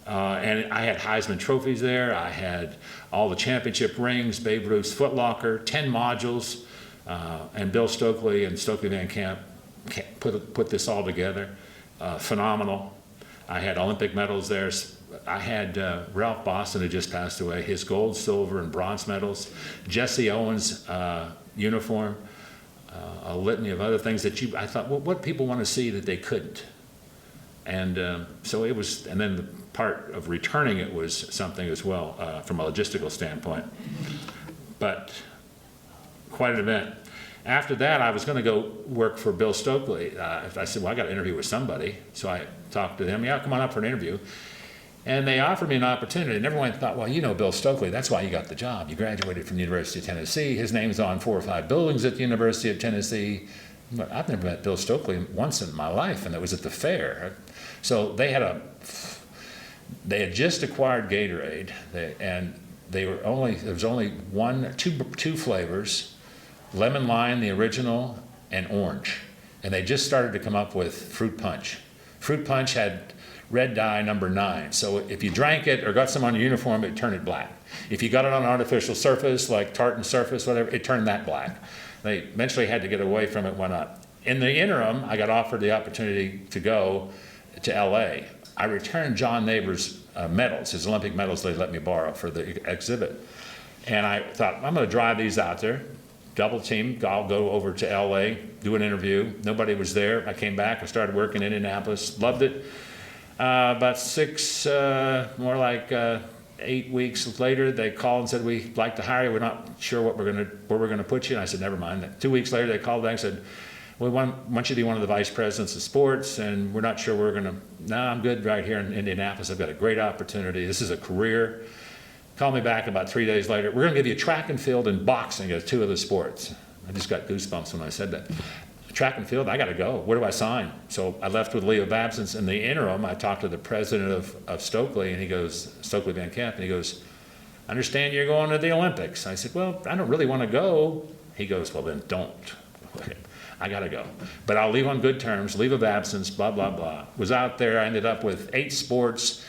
And I had Heisman trophies there. I had all the championship rings, Babe Ruth's Foot Locker, 10 modules. And Bill Stokely and Stokely Van Camp put this all together. Phenomenal. I had Olympic medals there. I had Ralph Boston, who just passed away, his gold, silver, and bronze medals, Jesse Owens' uniform, a litany of other things that I thought, well, what people want to see that they couldn't. And so it was, and then the part of returning it was something as well from a logistical standpoint. But quite an event. After that, I was going to go work for Bill Stokely. I said, well, I got to interview with somebody. So I talked to them. Yeah, come on up for an interview. And they offered me an opportunity, and everyone thought, well, you know Bill Stokely, that's why you got the job. You graduated from the University of Tennessee. His name's on 4 or 5 buildings at the University of Tennessee. But I've never met Bill Stokely once in my life, and it was at the fair. So they had just acquired Gatorade, and there was only two flavors, lemon lime, the original, and orange. And they just started to come up with fruit punch. Fruit punch had red dye number 9. So if you drank it or got some on your uniform, it turned it black. If you got it on an artificial surface, like tartan surface, whatever, it turned that black. They eventually had to get away from it, went up. In the interim, I got offered the opportunity to go to LA. I returned John Neighbor's medals, his Olympic medals they let me borrow for the exhibit. And I thought, I'm going to drive these out there. double team. I'll go over to LA, do an interview. Nobody was there. I came back. I started working in Indianapolis. Loved it. About 8 weeks later, they called and said, we'd like to hire you. We're not sure where we're gonna put you. And I said, never mind. 2 weeks later, they called back and said, we want you to be one of the vice presidents of sports, and we're not sure no, I'm good right here in Indianapolis. I've got a great opportunity. This is a career. Called me back about 3 days later. We're gonna give you track and field and boxing as 2 of the sports. I just got goosebumps when I said that. Track and field, I gotta go. Where do I sign? So I left with leave of absence. In the interim, I talked to the president of Stokely, and he goes, Stokely Van Camp, and he goes, I understand you're going to the Olympics. I said, well, I don't really wanna go. He goes, well, then don't. I gotta go. But I'll leave on good terms, leave of absence, blah, blah, blah. Was out there, I ended up with 8 sports,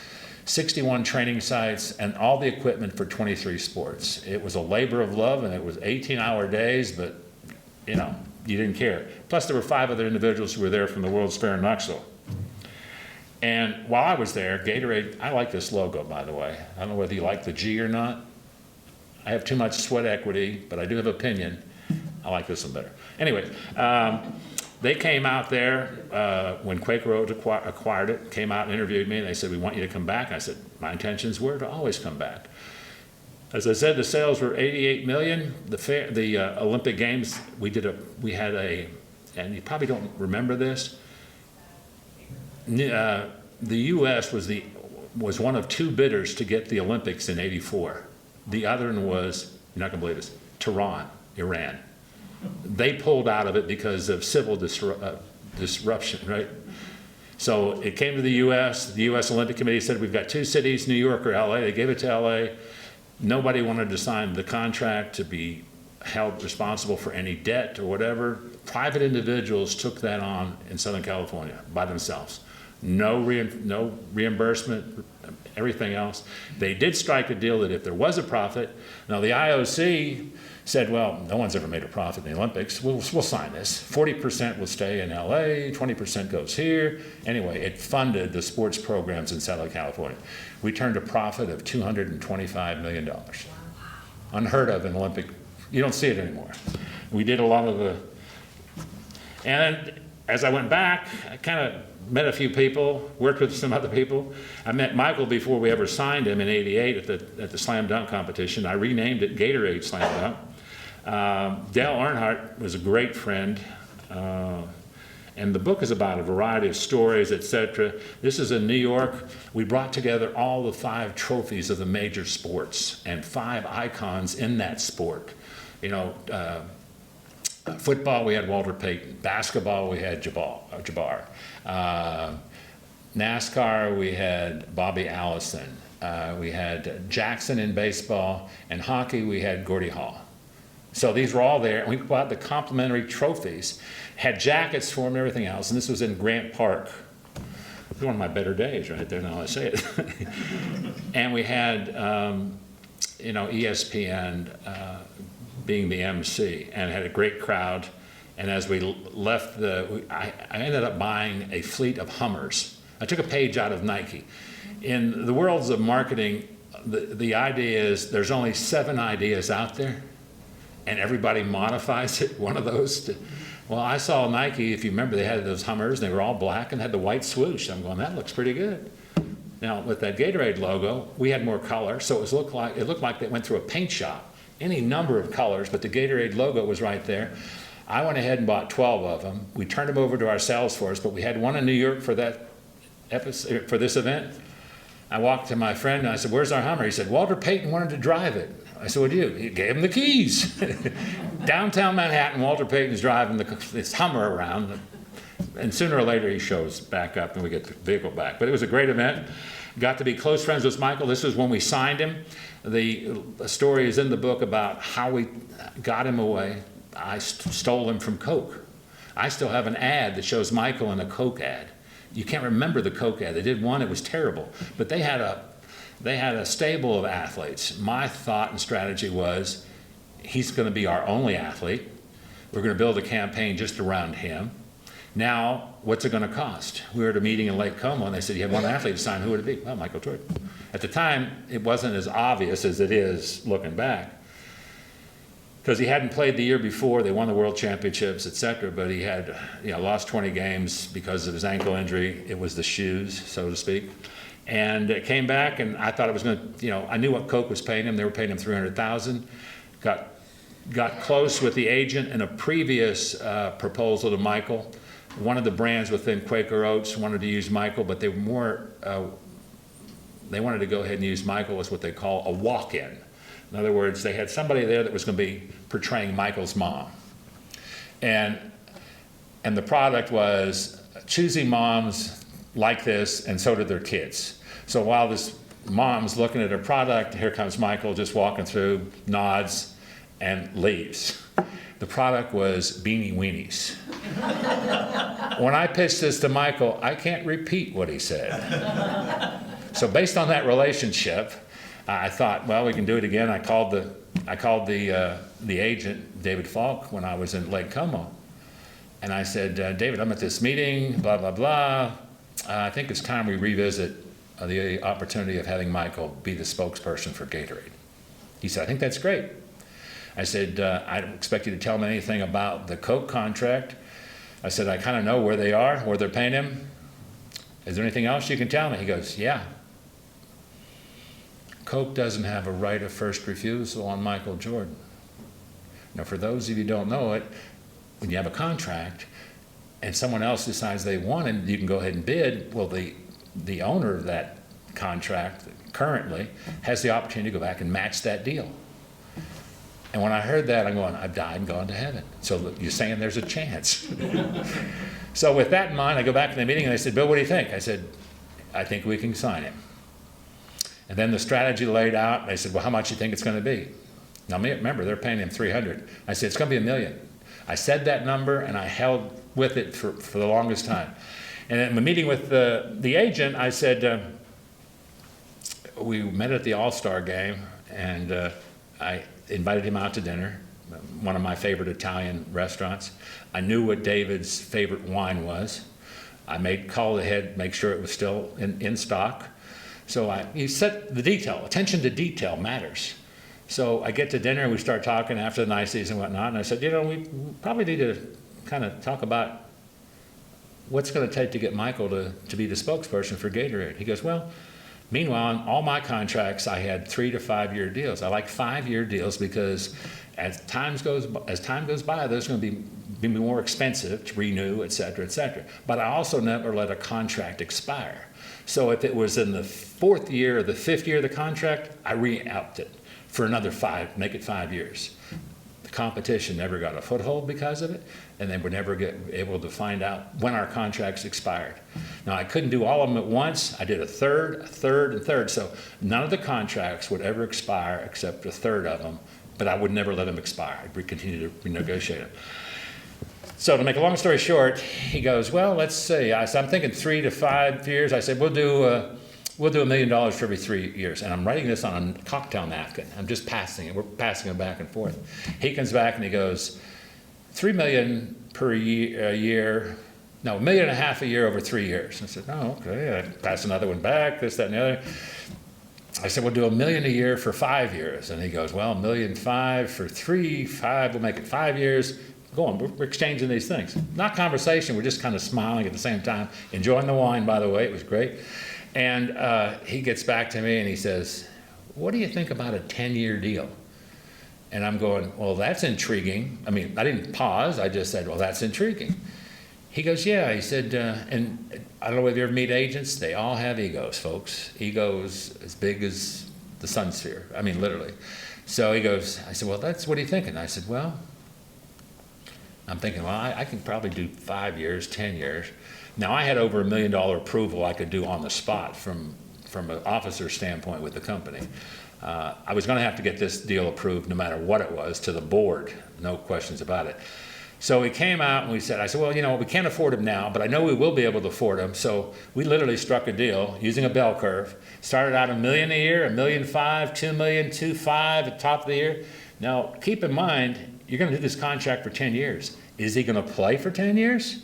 61 training sites, and all the equipment for 23 sports. It was a labor of love, and it was 18-hour days, but you didn't care. Plus there were 5 other individuals who were there from the World's Fair in Knoxville. And while I was there, Gatorade, I like this logo, by the way. I don't know whether you like the G or not. I have too much sweat equity, but I do have opinion. I like this one better. Anyway, they came out there when Quaker Oats acquired it, came out and interviewed me, and they said, we want you to come back. I said, my intentions were to always come back. As I said, the sales were 88 million. The Olympic Games, we had a, and you probably don't remember this, the U.S. was one of 2 bidders to get the Olympics in '84. The other one was, you're not gonna believe this, Tehran, Iran. They pulled out of it because of civil disruption, right? So it came to the U.S. The U.S. Olympic Committee said, we've got 2 cities, New York or L.A. They gave it to L.A. Nobody wanted to sign the contract to be held responsible for any debt or whatever. Private individuals took that on in Southern California by themselves. No reimbursement, everything else. They did strike a deal that if there was a profit, now the IOC said, well, no one's ever made a profit in the Olympics. We'll sign this. 40% will stay in LA, 20% goes here. Anyway, it funded the sports programs in Southern California. We turned a profit of $225 million. Unheard of in Olympic, you don't see it anymore. We did a lot of the, and as I went back, I kind of met a few people, worked with some other people. I met Michael before we ever signed him in '88 at the slam dunk competition. I renamed it Gatorade Slam Dunk. Dale Earnhardt was a great friend, and the book is about a variety of stories, etc. This is in New York. We brought together all the 5 trophies of the major sports and 5 icons in that sport. Football, we had Walter Payton. Basketball, we had Jabbar. NASCAR, we had Bobby Allison. We had Jackson in baseball. And hockey, we had Gordie Howe. So these were all there, and we bought the complimentary trophies, had jackets for them and everything else, and this was in Grant Park. It was one of my better days right there, now I say it. And we had, ESPN being the MC, and had a great crowd. And as we left, I ended up buying a fleet of Hummers. I took a page out of Nike. In the worlds of marketing, the idea is there's only 7 ideas out there, and everybody modifies it, one of those. Well, I saw Nike, if you remember, they had those Hummers, and they were all black and had the white swoosh. I'm going, that looks pretty good. Now, with that Gatorade logo, we had more color, so it looked like they went through a paint shop. Any number of colors, but the Gatorade logo was right there. I went ahead and bought 12 of them. We turned them over to our sales force, but we had one in New York for that episode, for this event. I walked to my friend and I said, where's our Hummer? He said, Walter Payton wanted to drive it. I said, what do you do? He gave him the keys. Downtown Manhattan, Walter Payton's driving this Hummer around, and sooner or later he shows back up and we get the vehicle back. But it was a great event. Got to be close friends with Michael. This was when we signed him. The story is in the book about how we got him away. I stole him from Coke. I still have an ad that shows Michael in a Coke ad. You can't remember the Coke ad. They did one, it was terrible. But they had a stable of athletes. My thought and strategy was, he's going to be our only athlete. We're going to build a campaign just around him. Now, what's it going to cost? We were at a meeting in Lake Como, and they said, you have one athlete to sign. Who would it be? Well, Michael Jordan. At the time, it wasn't as obvious as it is looking back. because he hadn't played the year before. They won the world championships, etc. But he had, lost 20 games because of his ankle injury. It was the shoes, so to speak. And it came back, and I thought it was going to, I knew what Coke was paying him. They were paying him $300,000. Got close with the agent in a previous proposal to Michael. One of the brands within Quaker Oats wanted to use Michael, but they were more, they wanted to go ahead and use Michael as what they call a walk-in. In other words, they had somebody there that was going to be portraying Michael's mom. And the product was choosy moms like this, and so did their kids. So while this mom's looking at her product, here comes Michael just walking through, nods, and leaves. The product was Beanie Weenies. When I pitched this to Michael, I can't repeat what he said. So based on that relationship, I thought, well, we can do it again. I called the agent, David Falk, when I was in Lake Como. And I said, David, I'm at this meeting, blah, blah, blah. I think it's time we revisit the opportunity of having Michael be the spokesperson for Gatorade. He said, I think that's great. I said, I don't expect you to tell me anything about the Coke contract. I said, I kind of know where they are, where they're paying him. Is there anything else you can tell me? He goes, yeah. Coke doesn't have a right of first refusal on Michael Jordan. Now, for those of you who don't know it, when you have a contract and someone else decides they want it, you can go ahead and bid. Well, the owner of that contract currently has the opportunity to go back and match that deal. And when I heard that, I'm going, I've died and gone to heaven. So you're saying there's a chance. So with that in mind, I go back to the meeting and they said, Bill, what do you think? I said, I think we can sign him. And then the strategy laid out, and they said, well, how much do you think it's going to be? Now, remember, they're paying him $300,000. I said, it's going to be $1 million. I said that number, and I held with it for the longest time. And in the meeting with the agent, I said, we met at the All-Star game, and I invited him out to dinner, one of my favorite Italian restaurants. I knew what David's favorite wine was. I called ahead, make sure it was still in stock. So he set the detail. Attention to detail matters. So I get to dinner and we start talking after the niceties and whatnot. And I said, we probably need to kind of talk about what's going to take to get Michael to be the spokesperson for Gatorade. He goes, well, meanwhile, in all my contracts, I had 3 to 5 year deals. I like 5-year deals because as time goes by, there's going to be more expensive to renew, et cetera, et cetera. But I also never let a contract expire. So if it was in the 4th year or the 5th year of the contract, I re-upped it for another 5, make it 5 years. The competition never got a foothold because of it, and they would never get able to find out when our contracts expired. Now, I couldn't do all of them at once. I did a third, and third. So none of the contracts would ever expire except a third of them, but I would never let them expire. I'd continue to renegotiate them. So to make a long story short, he goes, well, let's see. I said, I'm thinking 3 to 5 years. I said, we'll do $1 million for every 3 years. And I'm writing this on a cocktail napkin. I'm just passing it. We're passing it back and forth. He comes back and he goes, $3 million per year. No, $1.5 million a year over 3 years. I said, oh, okay. I pass another one back, this, that, and the other. I said, we'll do $1 million a year for 5 years. And he goes, well, $1.5 million for 5, we'll make it 5 years. Go on, we're exchanging these things. Not conversation, we're just kind of smiling at the same time, enjoying the wine, by the way, it was great. And he gets back to me and he says, what do you think about a 10-year deal? And I'm going, well, that's intriguing. I mean, I didn't pause, I just said, well, that's intriguing. He goes, yeah, he said, and I don't know whether you ever meet agents, they all have egos, folks. Egos as big as the sun sphere, I mean, literally. So he goes, I said, well, what are you thinking? I said, well, I'm thinking, well, I can probably do 5 years, 10 years. Now, I had over $1 million approval I could do on the spot from an officer standpoint with the company. I was going to have to get this deal approved no matter what it was to the board, no questions about it. So we came out and I said, well, we can't afford him now, but I know we will be able to afford him. So we literally struck a deal using a bell curve. Started out $1 million a year, $1.5 million, $2 million, $2.5 million at the top of the year. Now, keep in mind, you're going to do this contract for 10 years. Is he going to play for 10 years?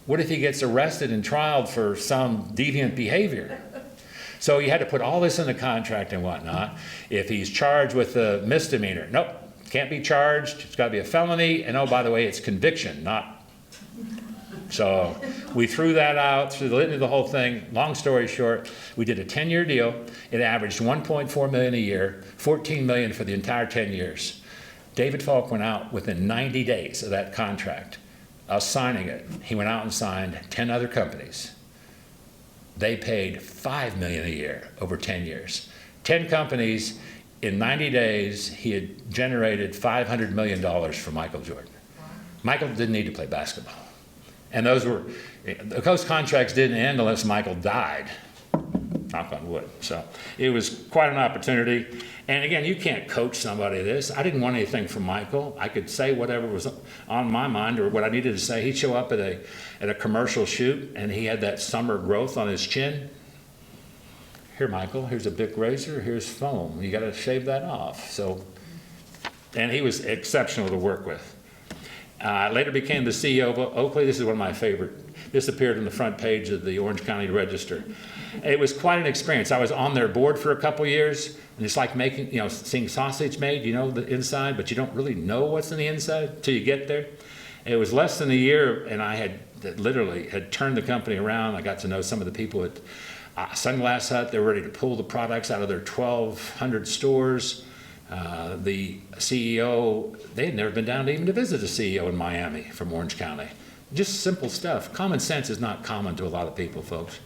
What if he gets arrested and trialed for some deviant behavior? So you had to put all this in the contract and whatnot. If he's charged with a misdemeanor, nope, can't be charged, it's got to be a felony, and oh, by the way, it's conviction, not. So we threw that out, threw the litany of the whole thing. Long story short, we did a 10-year deal. It averaged $1.4 million a year, $14 million for the entire 10 years. David Falk went out within 90 days of that contract. Us signing it, he went out and signed 10 other companies. They paid $5 million a year over 10 years. 10 companies, in 90 days, he had generated $500 million for Michael Jordan. Michael didn't need to play basketball. And those contracts didn't end unless Michael died. Knock on wood. So it was quite an opportunity. And again, you can't coach somebody this. I didn't want anything from Michael. I could say whatever was on my mind or what I needed to say. He'd show up at a commercial shoot, and he had that summer growth on his chin. Here, Michael, here's a Bic razor, here's foam. You got to shave that off. So, and he was exceptional to work with. Later became the CEO of Oakley. This is one of my favorite. This appeared on the front page of the Orange County Register. It was quite an experience. I was on their board for a couple years, and it's like making, seeing sausage made, the inside, but you don't really know what's in the inside till you get there. It was less than a year, and I had turned the company around. I got to know some of the people at Sunglass Hut. They were ready to pull the products out of their 1,200 stores. The CEO, they had never been down even to visit a CEO in Miami from Orange County. Just simple stuff. Common sense is not common to a lot of people, folks.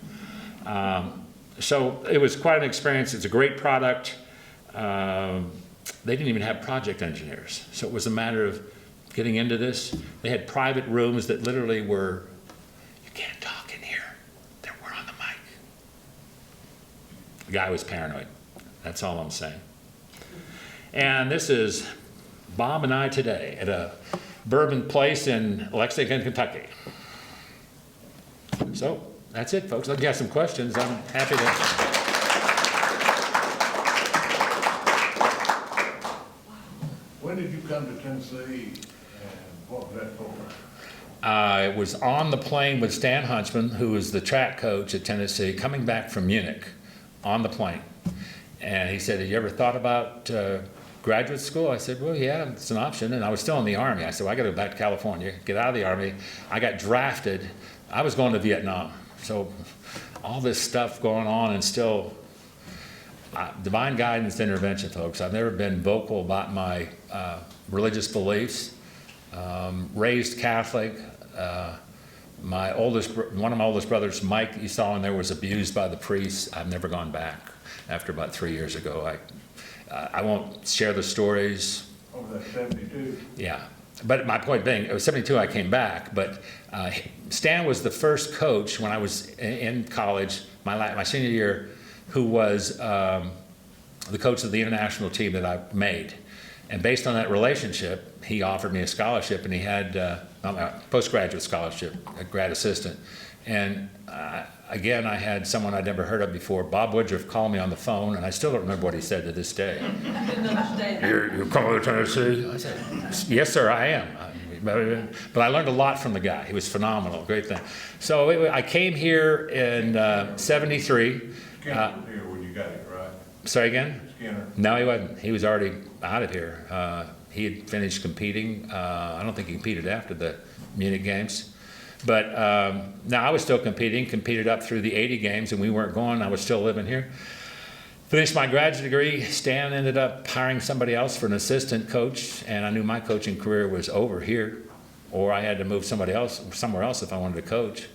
So it was quite an experience. It's a great product. They didn't even have project engineers. So it was a matter of getting into this. They had private rooms that literally were, you can't talk in here. We're on the mic. The guy was paranoid. That's all I'm saying. And this is Bob and I today at a bourbon place in Lexington, Kentucky. So that's it, folks. If you have some questions, I'm happy to. When did you come to Tennessee and what was that for? I was on the plane with Stan Huntsman, who was the track coach at Tennessee, coming back from Munich on the plane. And he said, have you ever thought about graduate school? I said, well, yeah, it's an option. And I was still in the Army. I said, well, I got to go back to California, get out of the Army. I got drafted. I was going to Vietnam. So all this stuff going on, and still divine guidance intervention, folks. I've never been vocal about my religious beliefs. Raised Catholic. One of my oldest brothers, Mike, you saw in there, was abused by the priests. I've never gone back after about 3 years ago. I won't share the stories. Over that 72? Yeah. But my point being, it was 72 I came back, but Stan was the first coach when I was in college, my senior year, who was the coach of the international team that I made. And based on that relationship, he offered me a scholarship, and he had a postgraduate scholarship, a grad assistant. And again, I had someone I'd never heard of before, Bob Woodruff, call me on the phone, and I still don't remember what he said to this day. You're calling to Tennessee? I said, yes, sir, I am. But I learned a lot from the guy. He was phenomenal, great thing. So I came here in 73. Skinner was here when you got it, right? Sorry again? Skinner. No, he wasn't. He was already out of here. He had finished competing. I don't think he competed after the Munich games. But now I was still competed up through the 80 games, and we weren't going. I was still living here. Finished my graduate degree. Stan ended up hiring somebody else for an assistant coach, and I knew my coaching career was over here, or I had to move somewhere else if I wanted to coach.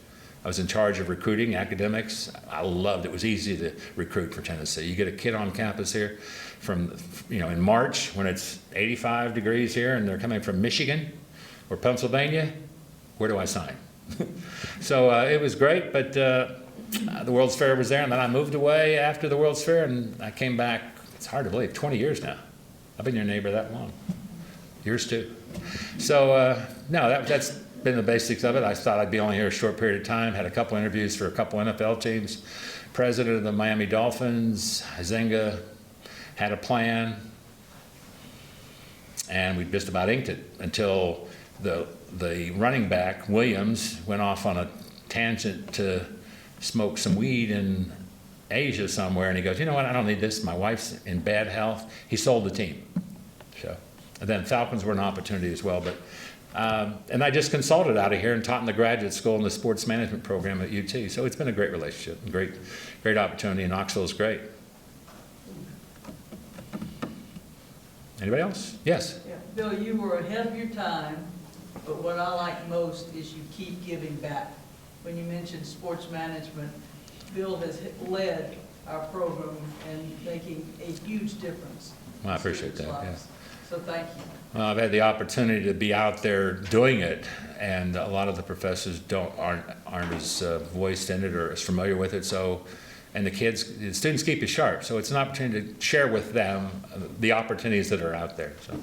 I was in charge of recruiting, academics. I loved it. It was easy to recruit for Tennessee. You get a kid on campus here in March when it's 85 degrees here, and they're coming from Michigan or Pennsylvania. Where do I sign? So it was great, but the World's Fair was there, and then I moved away after the World's Fair, and I came back. It's hard to believe, 20 years now. I've been your neighbor that long. Yours too. So no, that's been the basics of it. I thought I'd be only here a short period of time. Had a couple interviews for a couple NFL teams. President of the Miami Dolphins, Huizenga, had a plan, and we just about inked it until the running back, Williams, went off on a tangent to smoke some weed in Asia somewhere, and he goes, you know what, I don't need this. My wife's in bad health. He sold the team. So And then Falcons were an opportunity as well. But and I just consulted out of here and taught in the graduate school in the sports management program at UT. So it's been a great relationship, great opportunity, and Knoxville is great. Anybody else? Yes. Yeah, Bill, you were ahead of your time, but what I like most is you keep giving back. When you mentioned sports management, Bill has led our program and making a huge difference. Well, I appreciate that, in students' lives. So thank you. Well, I've had the opportunity to be out there doing it, and a lot of the professors aren't as voiced in it or as familiar with it. So, and the students keep you sharp. So it's an opportunity to share with them the opportunities that are out there. So,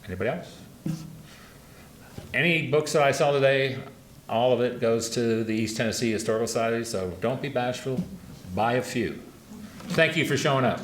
anybody else? Any books that I saw today, all of it goes to the East Tennessee Historical Society. So don't be bashful. Buy a few. Thank you for showing up.